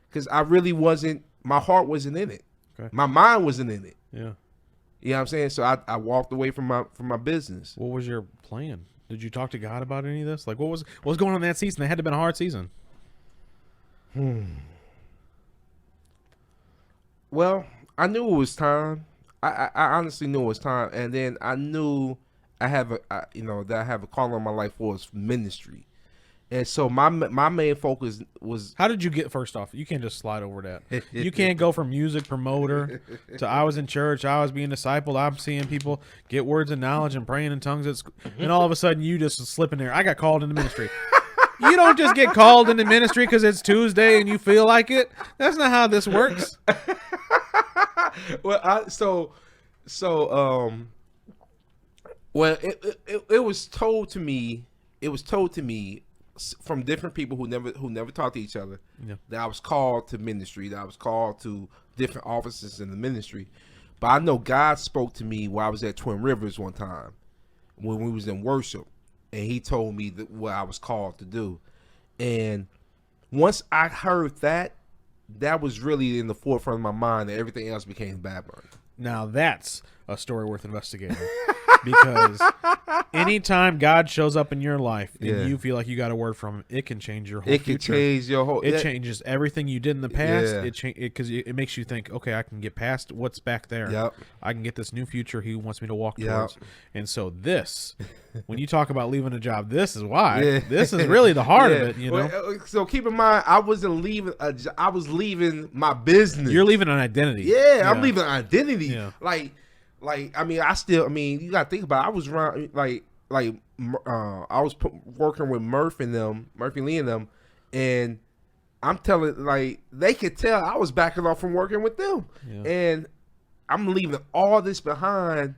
Because I really wasn't, my heart wasn't in it. Okay. My mind wasn't in it. Yeah. You know what I'm saying? So I walked away from my business. What was your plan? Did you talk to God about any of this? Like, what was going on in that season? It had to have been a hard season. Well, I knew it was time. I honestly knew it was time. And then I knew that I have a call on my life for ministry. And so my main focus was. How did you get, first off, you can't just slide over that. You can't go from music promoter to I was in church, I was being discipled, I'm seeing people get words of knowledge and praying in tongues at school, and all of a sudden you just slip in there. I got called into ministry. You don't just get called into ministry because it's Tuesday and you feel like it. That's not how this works. Well, it was told to me. It was told to me from different people who never talked to each other that I was called to ministry. That I was called to different offices in the ministry. But I know God spoke to me while I was at Twin Rivers one time when we was in worship, and He told me what I was called to do. And once I heard that was really in the forefront of my mind, and everything else became backburner. Now that's a story worth investigating. Because anytime God shows up in your life and you feel like you got a word from Him, it can change your whole future. It can change your whole. It changes everything you did in the past. Because it makes you think, okay, I can get past what's back there. Yep. I can get this new future He wants me to walk towards. And so when you talk about leaving a job, this is why. Yeah. This is really the heart of it. Well, so keep in mind, I wasn't leaving a job. I was leaving my business. You're leaving an identity. Yeah, I'm leaving an identity. Yeah. I mean, you gotta think about it. I was around, I was working with Murphy Lee and them, and I'm telling, they could tell I was backing off from working with them. Yeah. And I'm leaving all this behind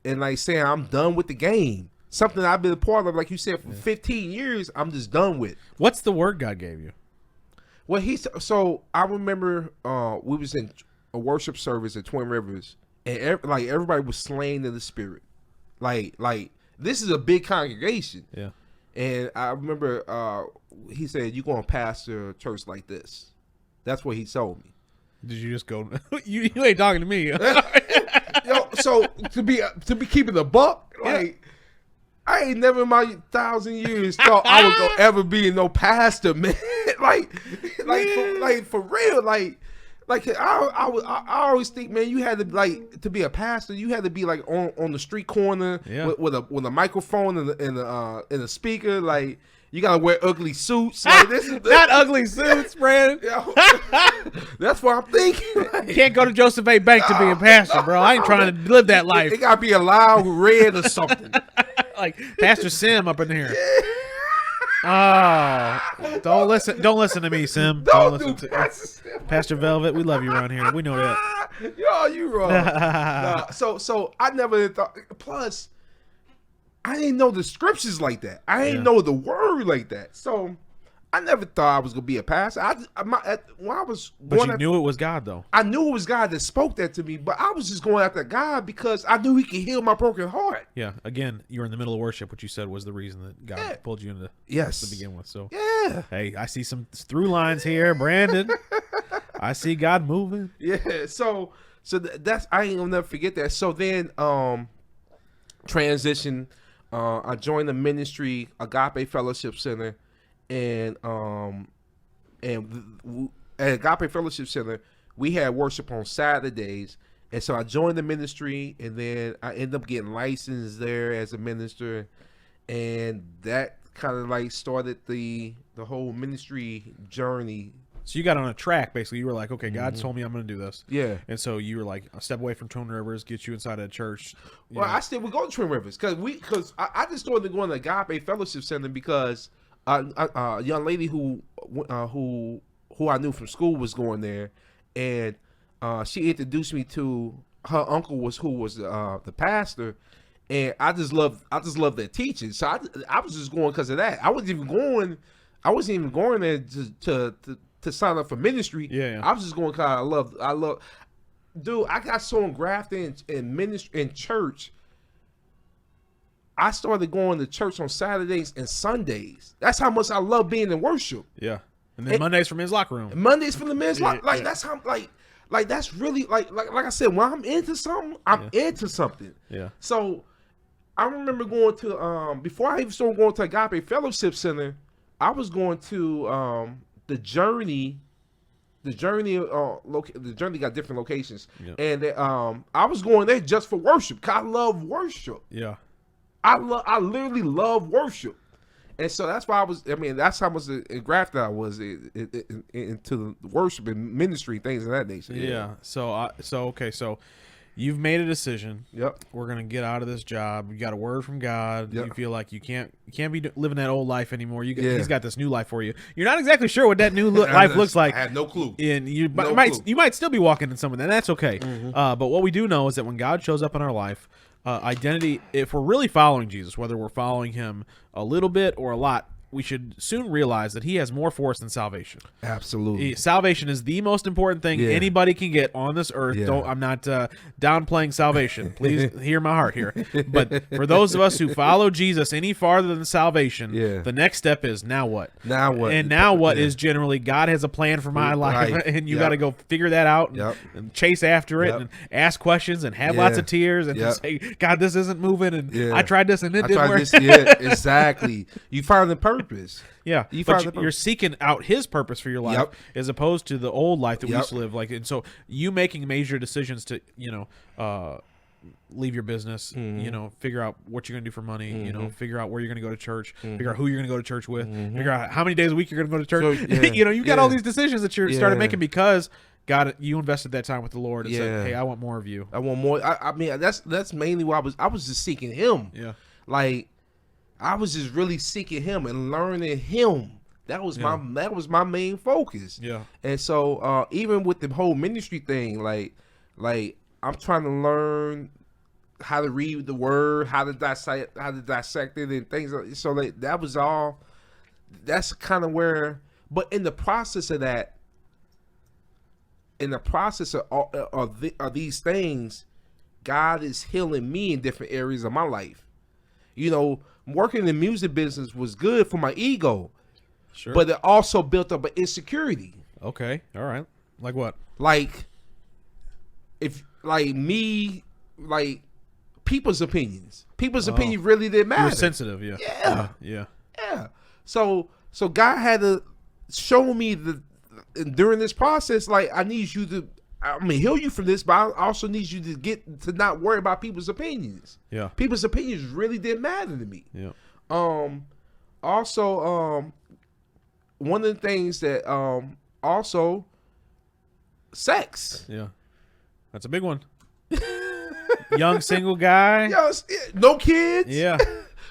and saying I'm done with the game. Something I've been a part of, like you said, for 15 years, I'm just done with. What's the word God gave you? Well, so I remember we was in a worship service at Twin Rivers, and everybody was slain in the spirit. This is a big congregation. Yeah. And I remember he said, "You're going to pastor a church like this." That's what he told me. Did you just go? you ain't talking to me. So to be keeping the buck, I ain't never in my 1,000 years thought I would ever be no pastor, man. For real, I always think, man, you had to be a pastor. You had to be on the street corner with a microphone and a speaker. You gotta wear ugly suits. This is not ugly suits, Brandon. That's what I'm thinking. You can't go to Joseph A. Bank to be a pastor, bro. I ain't trying to live that life. It gotta be a loud red or something. Like Pastor Sim up in here. Oh, don't listen to me, Sim. Don't listen to Pastor Velvet. We love you around here. We know that. Yo, you wrong. So I never thought. Plus, I didn't know the scriptures like that. I didn't know the word like that. So I never thought I was gonna be a pastor. But you knew it was God, though. I knew it was God that spoke that to me. But I was just going after God because I knew He could heal my broken heart. Yeah. Again, you were in the middle of worship, which you said was the reason that God pulled you into to begin with. So hey, I see some through lines here, Brandon. I see God moving. Yeah. So So that's I ain't gonna never forget that. So then transition. I joined the ministry, Agape Fellowship Center, and at Agape Fellowship Center, we had worship on Saturdays, and so I joined the ministry, and then I ended up getting licensed there as a minister, and that kind of like started the whole ministry journey. So you got on a track, basically. You were like, okay, God told me I'm going to do this. Yeah. And so you were like, a step away from Twin Rivers, get you inside a church. Well, I still would go to Twin Rivers because I just started going to Agape Fellowship Center because a young lady who I knew from school was going there, and she introduced me to her uncle who was the pastor, and I just loved their teaching. So I was just going because of that. I wasn't even going there to sign up for ministry. Yeah. I was just going because I love. Dude, I got so engrafted in ministry in church. I started going to church on Saturdays and Sundays. That's how much I love being in worship. Yeah. And then Mondays for men's locker room. Mondays for the men's locker. Like that's how like that's really like I said, when I'm into something, I'm into something. Yeah. So I remember going to before I even started going to Agape Fellowship Center, I was going to the Journey. The Journey got different locations, and I was going there just for worship. 'Cause I love worship. Yeah, I literally love worship, and so that's why that's how much engrafted I was into the worship and ministry things of that nature. Yeah. So you've made a decision. Yep. We're gonna get out of this job. You got a word from God. Yep. You feel like you can't be living that old life anymore. He's got this new life for you. You're not exactly sure what that new life looks like. I have no clue. And you might still be walking in some of that. That's okay. Mm-hmm. But what we do know is that when God shows up in our life, identity. If we're really following Jesus, whether we're following him a little bit or a lot, we should soon realize that he has more for us than salvation. Absolutely. Salvation is the most important thing anybody can get on this earth. Yeah. I'm not downplaying salvation. Please hear my heart here. But for those of us who follow Jesus any farther than salvation, the next step is now what? Now what? And now what is generally God has a plan for my life, and you got to go figure that out and chase after it and ask questions and have lots of tears and say, God, this isn't moving, and I tried this and it didn't work. Exactly. You found the purpose. Yeah, you're seeking out his purpose for your life as opposed to the old life that we used to live. Like, and so you making major decisions to, leave your business, figure out what you're going to do for money, figure out where you're going to go to church, figure out who you're going to go to church with, figure out how many days a week you're going to go to church. So, you've got all these decisions that you're started making because God, you invested that time with the Lord and said, hey, I want more of you. I want more. I mean, that's mainly why I was just seeking him. Yeah. Like, I was just really seeking him and learning him. That was my main focus. Yeah. And so even with the whole ministry thing, like I'm trying to learn how to read the word, how to dissect it and things. So like that was all. That's kind of where. But in the process of that, of these things, God is healing me in different areas of my life. Working in the music business was good for my ego, but it also built up an insecurity. Okay, all right. Like what? Like people's opinions. People's opinion really didn't matter. You're sensitive, yeah. So God had to show me during this process, like, I need you to. I'm gonna heal you from this, but I also need you to get to not worry about people's opinions. Yeah, people's opinions really didn't matter to me. Yeah. Also, one of the things that also sex. Yeah, that's a big one. Young single guy. No kids. Yeah.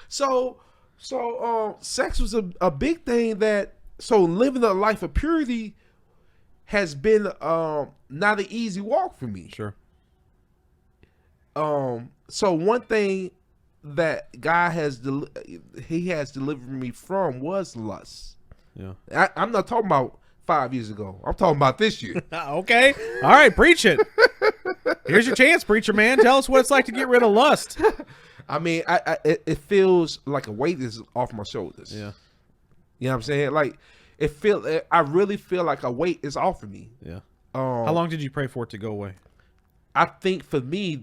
So sex was a big thing that. So living a life of purity has been not an easy walk for me. Sure. So one thing that God has delivered me from was lust. Yeah. I'm not talking about 5 years ago. I'm talking about this year. Okay. All right. Preach it. Here's your chance, preacher man. Tell us what it's like to get rid of lust. I mean, it feels like a weight is off my shoulders. Yeah. You know what I'm saying? Like, I really feel like a weight is off of me. Yeah. How long did you pray for it to go away? I think for me,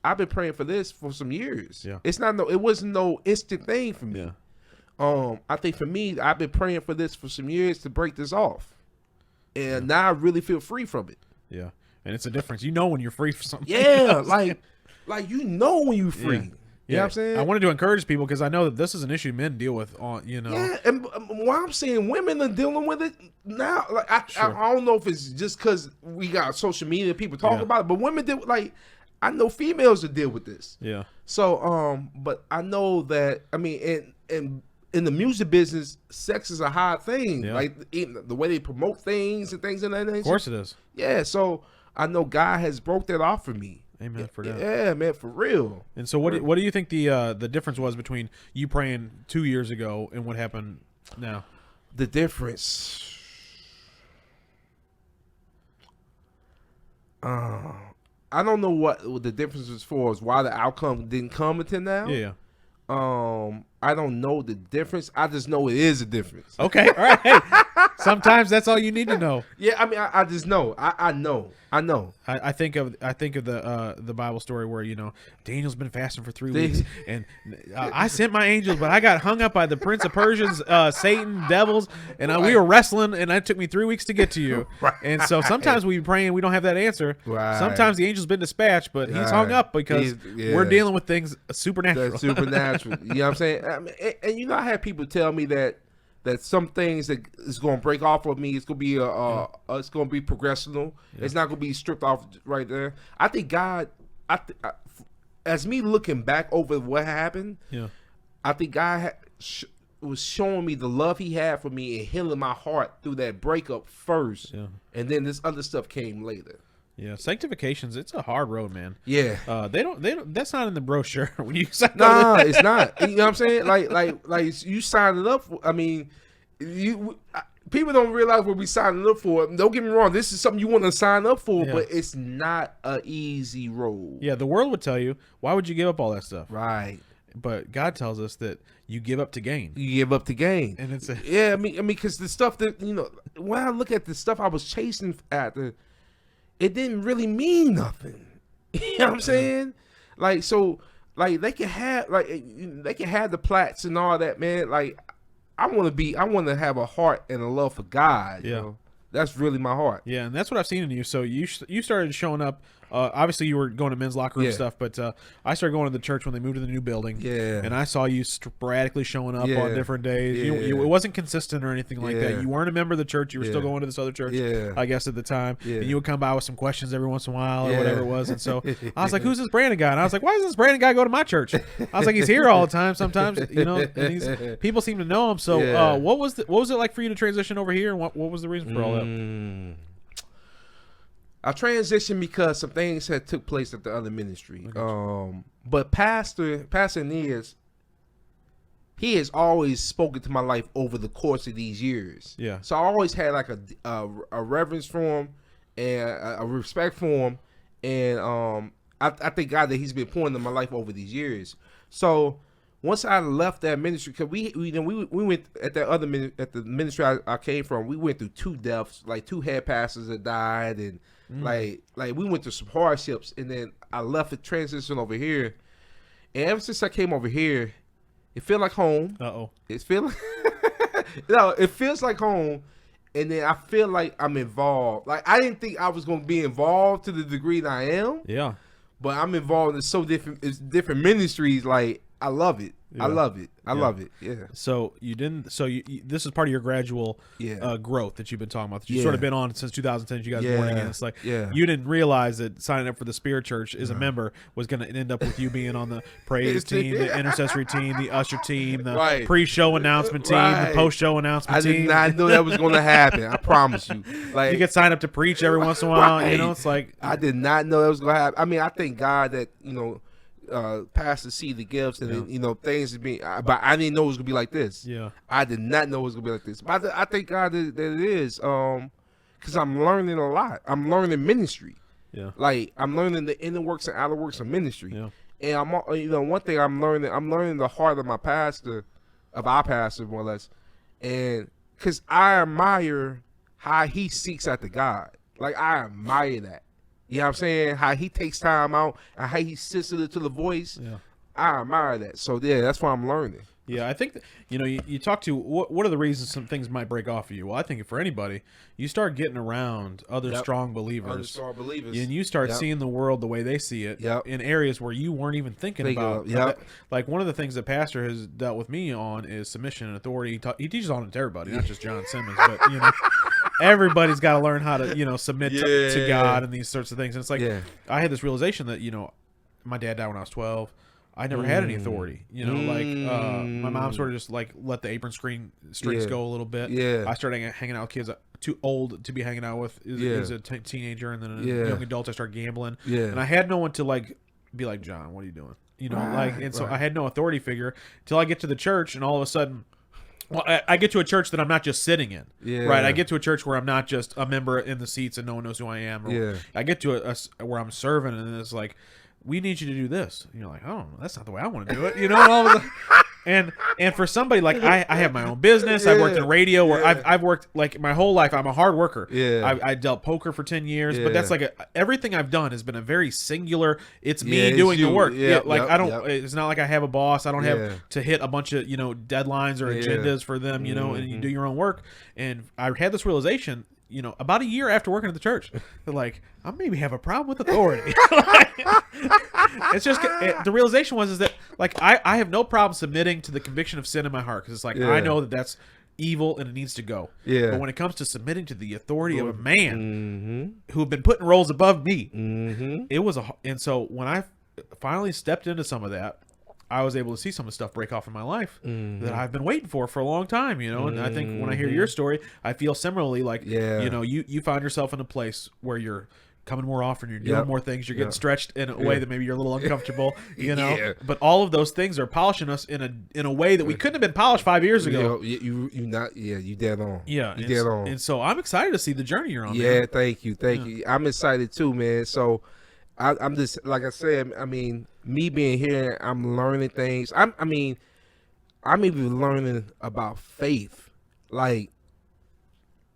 I've been praying for this for some years. Yeah. It wasn't no instant thing for me. Yeah. I think for me, I've been praying for this for some years to break this off. And now I really feel free from it. Yeah. And it's a difference. You know when you're free for something. Yeah, like you know when you're free. Yeah. You know what I'm saying? I wanted to encourage people because I know that this is an issue men deal with on, you know. Yeah, and what I'm saying, women are dealing with it now. Like I don't know if it's just because we got social media, people talk about it, but women deal I know females that deal with this. Yeah. So but I know that in the music business, sex is a high thing. Yeah. Like the way they promote things and things in that nature. Of course it is. Yeah, so I know God has broke that off for me. Amen for that. Yeah, man, for real. And so, what do you think the difference was between you praying 2 years ago and what happened now? The difference, I don't know what the difference is for. Is why the outcome didn't come until now. Yeah. I don't know the difference. I just know it is a difference. Okay, all right. Hey, sometimes that's all you need to know. Yeah, I just know. I know. I think of the Bible story where Daniel's been fasting for 3 weeks, and I sent my angels, but I got hung up by the prince of Persians, Satan, devils, and we were wrestling, and it took me 3 weeks to get to you. Right. And so sometimes we pray and we don't have that answer. Right. Sometimes the angel's been dispatched, but he's hung up because we're dealing with things supernatural. That's supernatural. You know what I'm saying? And I had people tell me that some things that is going to break off of me, it's going to be it's going to be progressional. Yeah. It's not going to be stripped off right there. I think God, as me looking back over what happened, I think God was showing me the love He had for me and healing my heart through that breakup first, and then this other stuff came later. Yeah, sanctification's it's a hard road, man. Yeah, they don't. That's not in the brochure when you sign. Nah, it's not. You know what I'm saying? Like you sign it up for. I mean, people don't realize what we signing up for. Don't get me wrong. This is something you want to sign up for, but it's not an easy road. Yeah, the world would tell you, why would you give up all that stuff? Right. But God tells us that you give up to gain. You give up to gain, and it's I mean, because the stuff that when I look at the stuff I was chasing after. It didn't really mean nothing. You know what I'm saying? Like, so, like they can have the plats and all that, man. Like, I want to have a heart and a love for God. Yeah. That's really my heart. Yeah, and that's what I've seen in you. So you started showing up. Obviously, you were going to men's locker room stuff, but I started going to the church when they moved to the new building. Yeah, and I saw you sporadically showing up on different days. Yeah. It wasn't consistent or anything like that. You weren't a member of the church. You were still going to this other church, I guess, at the time. Yeah. And you would come by with some questions every once in a while or whatever it was. And so I was like, "Who's this Brandon guy?" And I was like, "Why does this Brandon guy go to my church?" I was like, "He's here all the time. Sometimes, and people seem to know him." So what was it like for you to transition over here, and what was the reason for all that? I transitioned because some things had took place at the other ministry. But Pastor Nias, he has always spoken to my life over the course of these years. Yeah. So I always had like a reverence for him and a respect for him, and I thank God that he's been pouring into my life over these years. So once I left that ministry, because we went at that other at the ministry I came from, we went through 2 deaths, like 2 head pastors that died, and like we went through some hardships, and then I left the transition over here, and ever since I came over here, it feels like home. It feels it feels like home, and then I feel like I'm involved. Like I didn't think I was gonna be involved to the degree that I am. Yeah, but I'm involved in different ministries. Like I love it. Yeah. I love it. I love it. Yeah. So you didn't. So this is part of your gradual growth that you've been talking about. That you've sort of been on since 2010. You guys were born again. It's like you didn't realize that signing up for the Spirit Church as a member was going to end up with you being on the praise team, the intercessory team, the usher team, the pre-show announcement team, the post-show announcement team. I did not know that was going to happen. I promise you. Like you get signed up to preach every once in a while. Right. It's like I did not know that was going to happen. I mean, I thank God that pastors see the gifts and then, things is being, but I didn't know it was gonna be like this. Yeah, I did not know it was gonna be like this. But I thank God that it is, because I'm learning a lot. I'm learning ministry. Yeah, like I'm learning the inner works and outer works of ministry. Yeah, and I'm one thing I'm learning the heart of my pastor, of our pastor more or less, and because I admire how he seeks after God. Like I admire that. You know what I'm saying? How he takes time out and how he's sensitive to the voice. Yeah. I admire that. So yeah, that's why I'm learning. Yeah, I think that, you talk to what are the reasons some things might break off of you? Well, I think for anybody, you start getting around other strong believers, and you start seeing the world the way they see it in areas where you weren't even thinking about. Like one of the things that Pastor has dealt with me on is submission and authority. He teaches on it to everybody, not just John Simmons, but everybody's got to learn how to submit to God and these sorts of things. And it's like I had this realization that my dad died when I was 12. I never had any authority, my mom sort of just like let the apron strings go a little bit. I started hanging out with kids too old to be hanging out with as a teenager, and then young adult I started gambling. And I had no one to like be like, John, what are you doing? So I had no authority figure until I get to the church, and all of a sudden, well, I get to a church that I'm not just sitting in, right? I get to a church where I'm not just a member in the seats and no one knows who I am. I get to where I'm serving, and it's like, we need you to do this. And you're like, oh, that's not the way I want to do it. And for somebody like I have my own business. I've worked in radio where I've worked like my whole life. I'm a hard worker. I dealt poker for 10 years, but that's like everything I've done has been a very singular. It's me doing the work. I don't. It's not like I have a boss. I don't have to hit a bunch of deadlines or agendas for them. And you do your own work. And I had this realization. About a year after working at the church, they're like, I maybe have a problem with authority. It's just the realization is that like I have no problem submitting to the conviction of sin in my heart, because it's like I know that that's evil and it needs to go. But when it comes to submitting to the authority of a man who have been put in roles above me, it was and so when I finally stepped into some of that, I was able to see some of the stuff break off in my life that I've been waiting for a long time, and I think when I hear your story, I feel similarly like, you found yourself in a place where you're coming more often, you're doing more things, you're getting stretched in a way that maybe you're a little uncomfortable, but all of those things are polishing us in a way that we couldn't have been polished 5 years ago. You dead on. You dead on. And so I'm excited to see the journey you're on. Man. Thank you. I'm excited too, man. So I'm just, like I said, I mean, me being here, I'm learning things. I'm even learning about faith. Like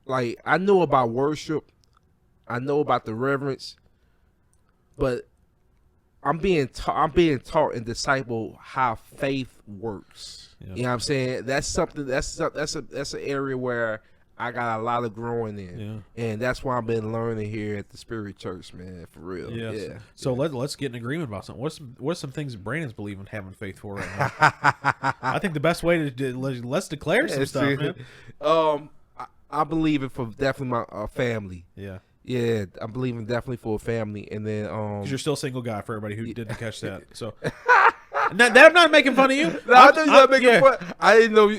I know about worship, I know about the reverence, but I'm being taught and discipled how faith works. You know what I'm saying? That's something. That's an area where I got a lot of growing in, and that's why I've been learning here at the Spirit Church, man, for real. So let's get in agreement about something. What's some things Brandon's believing having faith for right now? I think the best way to let's declare some stuff, man. I believe it for definitely my family. Yeah, I'm believing definitely for a family, and then because you're still a single guy for everybody who didn't catch that. So. That I'm not making fun of you. No, I know you're not making fun. I didn't know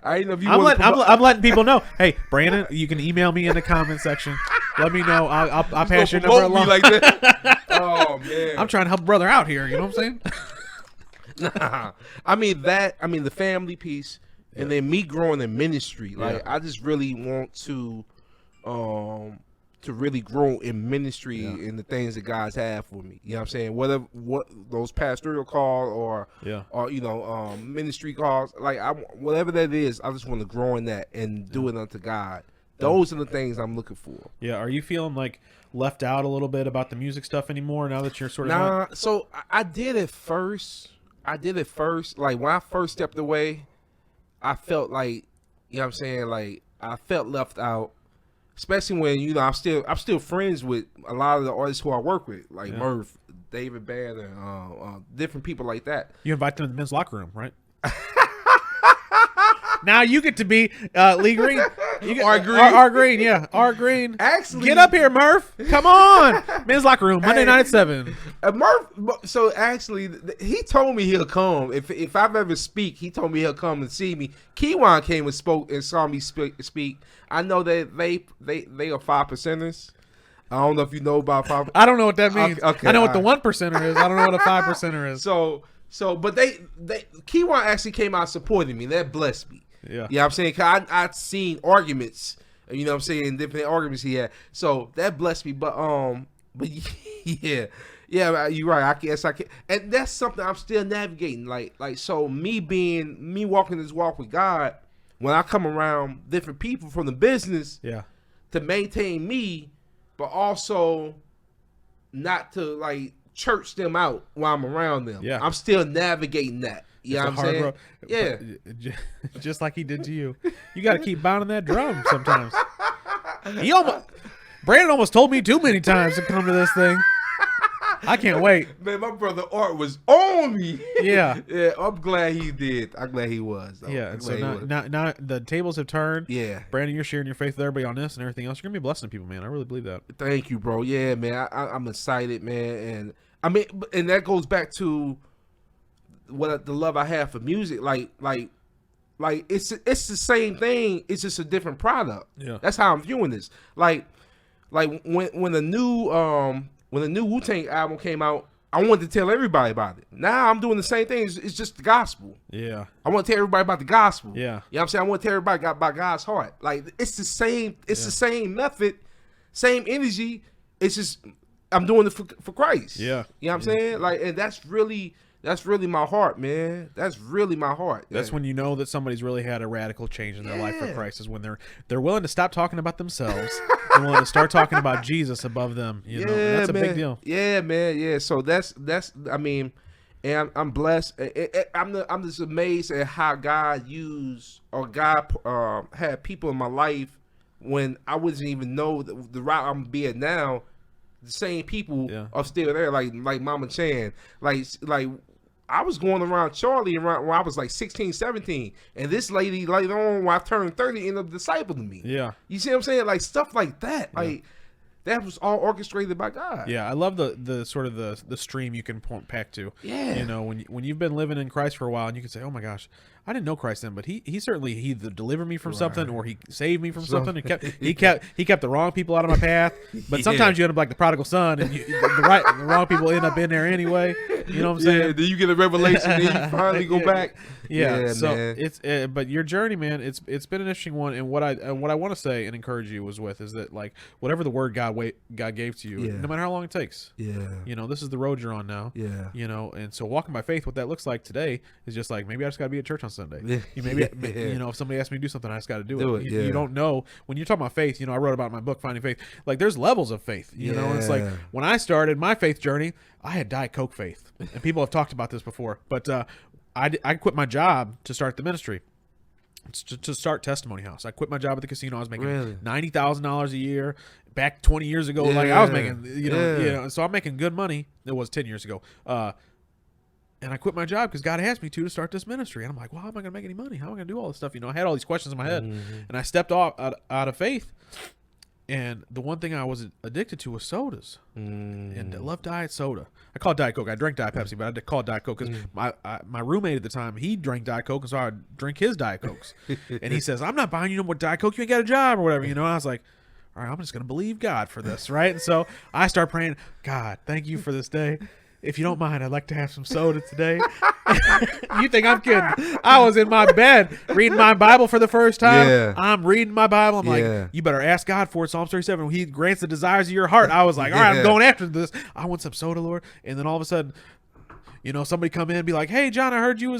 I didn't know if you. I'm letting people know. Hey, Brandon, you can email me in the comment section. Let me know. I'll pass your number along. Like that. Oh man, I'm trying to help a brother out here. You know what I'm saying? Nah, I mean the family piece, and then me growing in ministry. Like I just really want to really grow in ministry and the things that God's have for me. You know what I'm saying? What those pastoral calls or ministry calls, like whatever that is, I just want to grow in that and do it unto God. Those are the things I'm looking for. Yeah. Are you feeling like left out a little bit about the music stuff anymore now that you're sort of So I did it first. Like when I first stepped away, I felt like, you know what I'm saying, like I felt left out. Especially when I'm still friends with a lot of the artists who I work with, like Murph, David Banner, different people like that. You invite them to the men's locker room, right? Now you get to be Lee Green. R Green. R Green, yeah. R Green. Actually, get up here, Murph. Come on. Men's locker room, Monday night at 7. Murph, so actually, he told me he'll come. If I've ever speak, he told me he'll come and see me. Keywan came and spoke and saw me speak. I know that they are 5%ers. I don't know if you know about 5%. I don't know what that means. Okay, I know what the 1%er is. I don't know what a 5%er is. But Keywan actually came out supporting me. That blessed me. Yeah. You know what I'm saying? Cause I'd seen arguments, you know what I'm saying, different arguments he had. So that blessed me. But yeah, you're right. I guess I can, and that's something I'm still navigating. Like so me walking this walk with God, when I come around different people from the business, to maintain me, but also not to like church them out while I'm around them. Yeah. I'm still navigating that. You know what I'm saying? Yeah. Just like he did to you. You got to keep pounding that drum sometimes. Brandon almost told me too many times to come to this thing. I can't wait. Man, my brother Art was on me. Yeah. Yeah, I'm glad he did. I'm glad he was. Though. Yeah, and so now the tables have turned. Yeah. Brandon, you're sharing your faith with everybody on this and everything else. You're going to be blessing people, man. I really believe that. Thank you, bro. Yeah, man. I'm excited, man. And I mean, and that goes back to what the love I have for music. Like it's the same thing. It's just a different product. Yeah. That's how I'm viewing this. Like when the new Wu-Tang album came out, I wanted to tell everybody about it. Now I'm doing the same thing. It's just the gospel. Yeah. I want to tell everybody about the gospel. Yeah. You know what I'm saying? I want to tell everybody about God's heart. Like, it's the same. It's the same method, same energy. It's just I'm doing it for Christ. Yeah. You know what I'm saying? Like, and that's really my heart, man. That's really my heart. That's when you know that somebody's really had a radical change in their life for Christ, is when they're willing to stop talking about themselves and willing to start talking about Jesus above them. You know, that's a big deal. Yeah, man. Yeah. So that's I mean, and I'm blessed. I'm just amazed at how God used, or God had people in my life when I wasn't even know the route I'm being now. The same people are still there, like Mama Chan, like I was going around Charlie around when I was like 16, 17. And this lady later on when I turned 30 ended up discipling me. Yeah. You see what I'm saying? Like stuff like that. Like that was all orchestrated by God. Yeah, I love the sort of the stream you can point back to. Yeah. You know, when you've been living in Christ for a while and you can say, oh my gosh, I didn't know Christ then, but he certainly either delivered me from something or he saved me from something. He kept the wrong people out of my path. But sometimes you end up like the prodigal son, and the wrong people end up in there anyway. You know what I'm saying? Yeah, then you get a revelation, then you finally go back. Yeah, so man. it's but your journey, man, it's been an interesting one. And what I want to say and encourage you is that like whatever the word God gave to you, no matter how long it takes. Yeah. You know, this is the road you're on now. Yeah. You know, and so walking by faith, what that looks like today is just like, maybe I just got to be at church on Sunday. You know, if somebody asks me to do something, I just got to do it. You don't know when you're talking about faith. You know, I wrote about in my book Finding Faith. Like, there's levels of faith. You know, and it's like when I started my faith journey, I had Diet Coke faith, and people have talked about this before. But I quit my job to start the ministry. To start Testimony House. I quit my job at the casino. I was making $90,000 a year. Back 20 years ago, like I was making, you know, so I'm making good money. It was 10 years ago. And I quit my job because God asked me to start this ministry. And I'm like, well, how am I going to make any money? How am I going to do all this stuff? You know, I had all these questions in my head. And I stepped off out of faith. And the one thing I was addicted to was sodas. And I love diet soda. I call it Diet Coke. I drank Diet Pepsi, but I call it Diet Coke because my roommate at the time, he drank Diet Coke, and so I would drink his Diet Cokes. And he says, I'm not buying you no more Diet Coke. You ain't got a job or whatever. You know, and I was like, all right, I'm just going to believe God for this, right? And so I start praying, God, thank you for this day. If you don't mind, I'd like to have some soda today. You think I'm kidding? I was in my bed reading my Bible for the first time. Yeah. I'm reading my Bible. I'm like, you better ask God for it. Psalm 37. He grants the desires of your heart. I was like, all right, I'm going after this. I want some soda, Lord. And then all of a sudden, you know, somebody come in and be like, hey, John, I heard you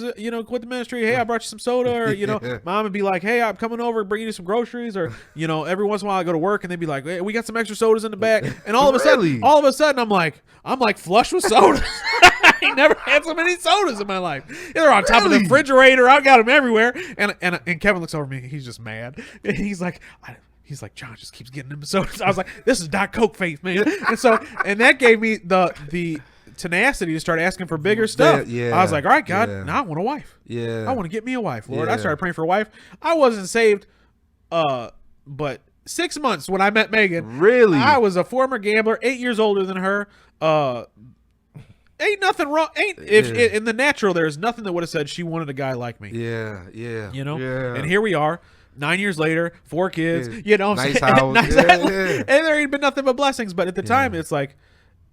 quit the ministry. Hey, I brought you some soda. Or, you know, mom would be like, hey, I'm coming over bringing you some groceries. Or, you know, every once in a while I go to work and they'd be like, hey, we got some extra sodas in the back. And all of a sudden I'm like flush with sodas. I ain't never had so many sodas in my life. They're on top of the refrigerator. I got them everywhere. And Kevin looks over at me. He's just mad. And he's like, John just keeps getting them sodas. I was like, this is Diet Coke faith, man. And that gave me the tenacity to start asking for bigger stuff. I was like, all right, God, now I want a wife. I want to get me a wife, Lord. I started praying for a wife. I wasn't saved, but 6 months when I met Megan. Really? I was a former gambler, 8 years older than her. Ain't nothing wrong. In the natural, there's nothing that would have said she wanted a guy like me. You know? And here we are. 9 years later, 4 kids, you know, nice house. And there ain't been nothing but blessings. But at the time, it's like,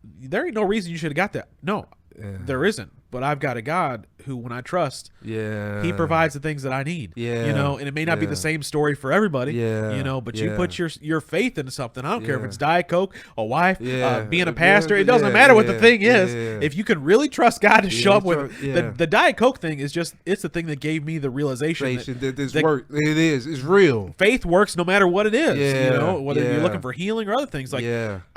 there ain't no reason you should have got that. No, there isn't. But I've got a God who, when I trust, he provides the things that I need. Yeah. And it may not be the same story for everybody. But you put your faith into something. I don't care if it's Diet Coke, a wife, being a pastor. It doesn't matter what the thing is. If you can really trust God to show up with the Diet Coke thing is just, it's the thing that gave me the realization that this work. It is. It's real. Faith works no matter what it is. Whether you're looking for healing or other things. Like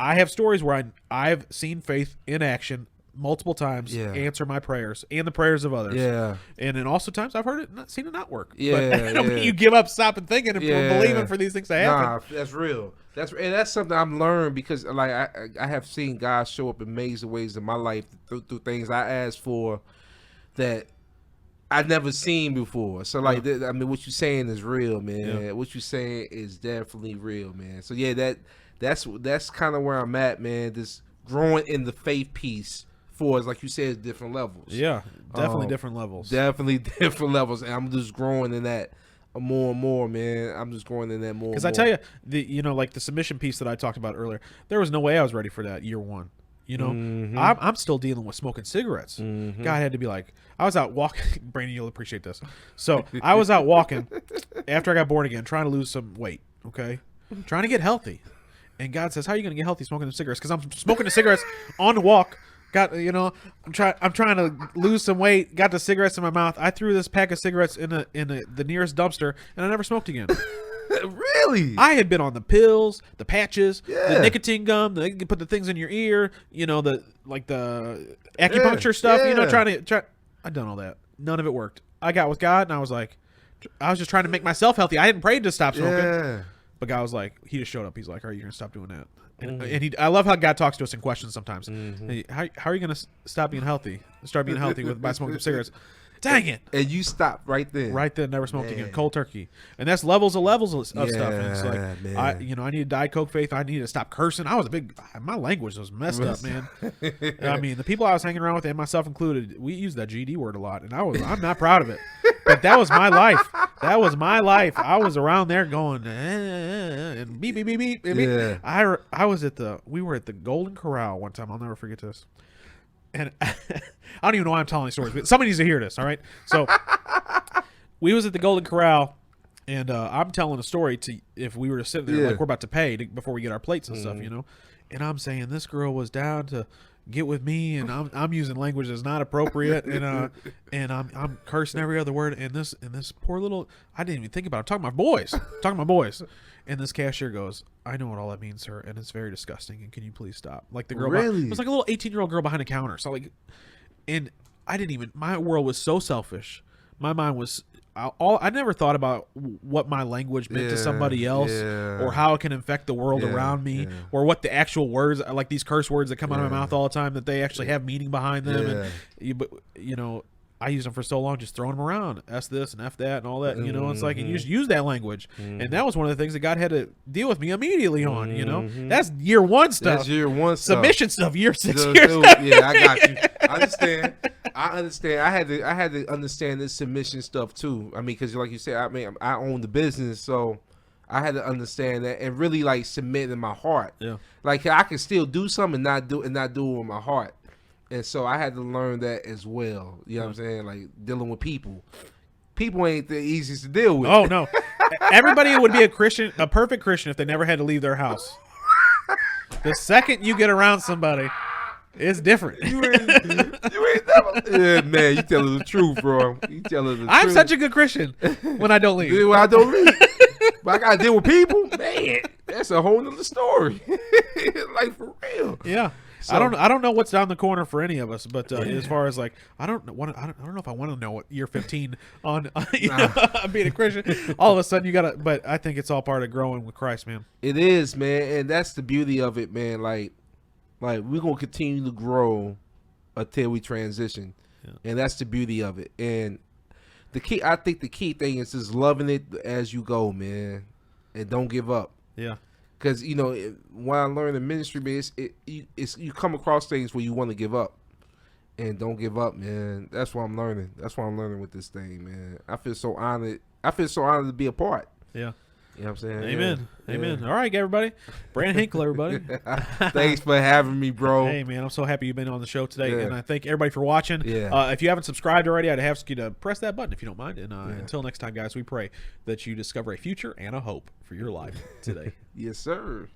I have stories where I've seen faith in action multiple times answer my prayers and the prayers of others. And then also times I've heard it, seen it not work. But you give up, stopping thinking and believing for these things to happen. Nah, that's real. That's something I've learned because like I have seen God show up in amazing ways in my life through things I asked for that I've never seen before. So like I mean, what you're saying is real, man. What you're saying is definitely real, man. So that's kind of where I'm at, man. This growing in the faith piece. For us, like you said, different levels. Yeah, definitely different levels. Definitely different levels, and I'm just growing in that more and more, man. I'm just growing in that more. Because I tell you, like the submission piece that I talked about earlier, there was no way I was ready for that year one. I'm still dealing with smoking cigarettes. God had to be like, I was out walking. Brandon, you'll appreciate this. So I was out walking after I got born again, trying to lose some weight. Okay, trying to get healthy, and God says, "How are you going to get healthy smoking the cigarettes?" Because I'm smoking the cigarettes on the walk. I'm trying to lose some weight. Got the cigarettes in my mouth. I threw this pack of cigarettes in the nearest dumpster, and I never smoked again. Really? I had been on the pills, the patches, the nicotine gum. They can put the things in your ear. The acupuncture stuff. I've done all that. None of it worked. I got with God, and I was like, I was just trying to make myself healthy. I hadn't prayed to stop smoking. But God was like, he just showed up. He's like, "Are you going to stop doing that?" And I love how God talks to us in questions sometimes. Hey, how are you going to stop being healthy? Start being healthy by smoking cigarettes? Dang it! And you stopped right then. Right then, never smoked again. Cold turkey, and that's levels of stuff. And it's like I need a Diet Coke faith. I need to stop cursing. My language was messed up, man. I mean, the people I was hanging around with, and myself included, we used that GD word a lot, and I'm not proud of it. But that was my life. That was my life. I was around there going and beep beep beep beep. beep. We were at the Golden Corral one time. I'll never forget this. And I don't even know why I'm telling these stories, but somebody needs to hear this, all right? So we was at the Golden Corral, and I'm telling a story to if we were to sit there like we're about to pay before we get our plates and stuff, And I'm saying this girl was down to get with me, and I'm using language that's not appropriate, and I'm cursing every other word. And this poor little, I didn't even think about it. I'm talking to my boys. And this cashier goes, "I know what all that means, sir, and it's very disgusting. And can you please stop?" Like the girl, it was like a little 18-year-old girl behind a counter. So like, and I didn't even. My world was so selfish. My mind was. I never thought about what my language meant to somebody else, or how it can affect the world around me, or what the actual words, like these curse words that come out of my mouth all the time, that they actually have meaning behind them. And I used them for so long, just throwing them around, S this and F that and all that. It's like, and you just use that language, and that was one of the things that God had to deal with me immediately on. That's year one stuff. That's year one stuff. Submission stuff. Year 6 years. Yeah, I got you. I understand. I had to understand this submission stuff too. I mean, because like you said, I own the business, so I had to understand that and really like submit in my heart. Yeah. Like I can still do something and not do it with my heart. And so I had to learn that as well. You know what I'm saying? Like dealing with people. People ain't the easiest to deal with. Oh no. Everybody would be a perfect Christian if they never had to leave their house. The second you get around somebody, it's different. You ain't never. Yeah, man, you telling the truth, bro. You telling the truth. I'm such a good Christian when I don't leave. When I don't leave. But I gotta deal with people, man. That's a whole nother story. Like for real. Yeah. So, I don't know what's down the corner for any of us, but as far as like I don't know if I want to know what year 15 on being a Christian. All of a sudden you gotta, but I think it's all part of growing with Christ, man. It is, man, and that's the beauty of it, man. Like we're gonna continue to grow until we transition, and that's the beauty of it. And I think the key thing is just loving it as you go, man, and don't give up. Yeah. Because, when I learned in ministry, man, you come across things where you want to give up. And don't give up, man. That's what I'm learning. That's what I'm learning with this thing, man. I feel so honored. I feel so honored to be a part. Yeah. You know what I'm saying? Amen. Amen. All right, everybody. Brandon Hinkle, everybody. Thanks for having me, bro. Hey, man, I'm so happy you've been on the show today, and I thank everybody for watching. Yeah. If you haven't subscribed already, I'd ask you to press that button if you don't mind. And until next time, guys, we pray that you discover a future and a hope for your life today. Yes, sir.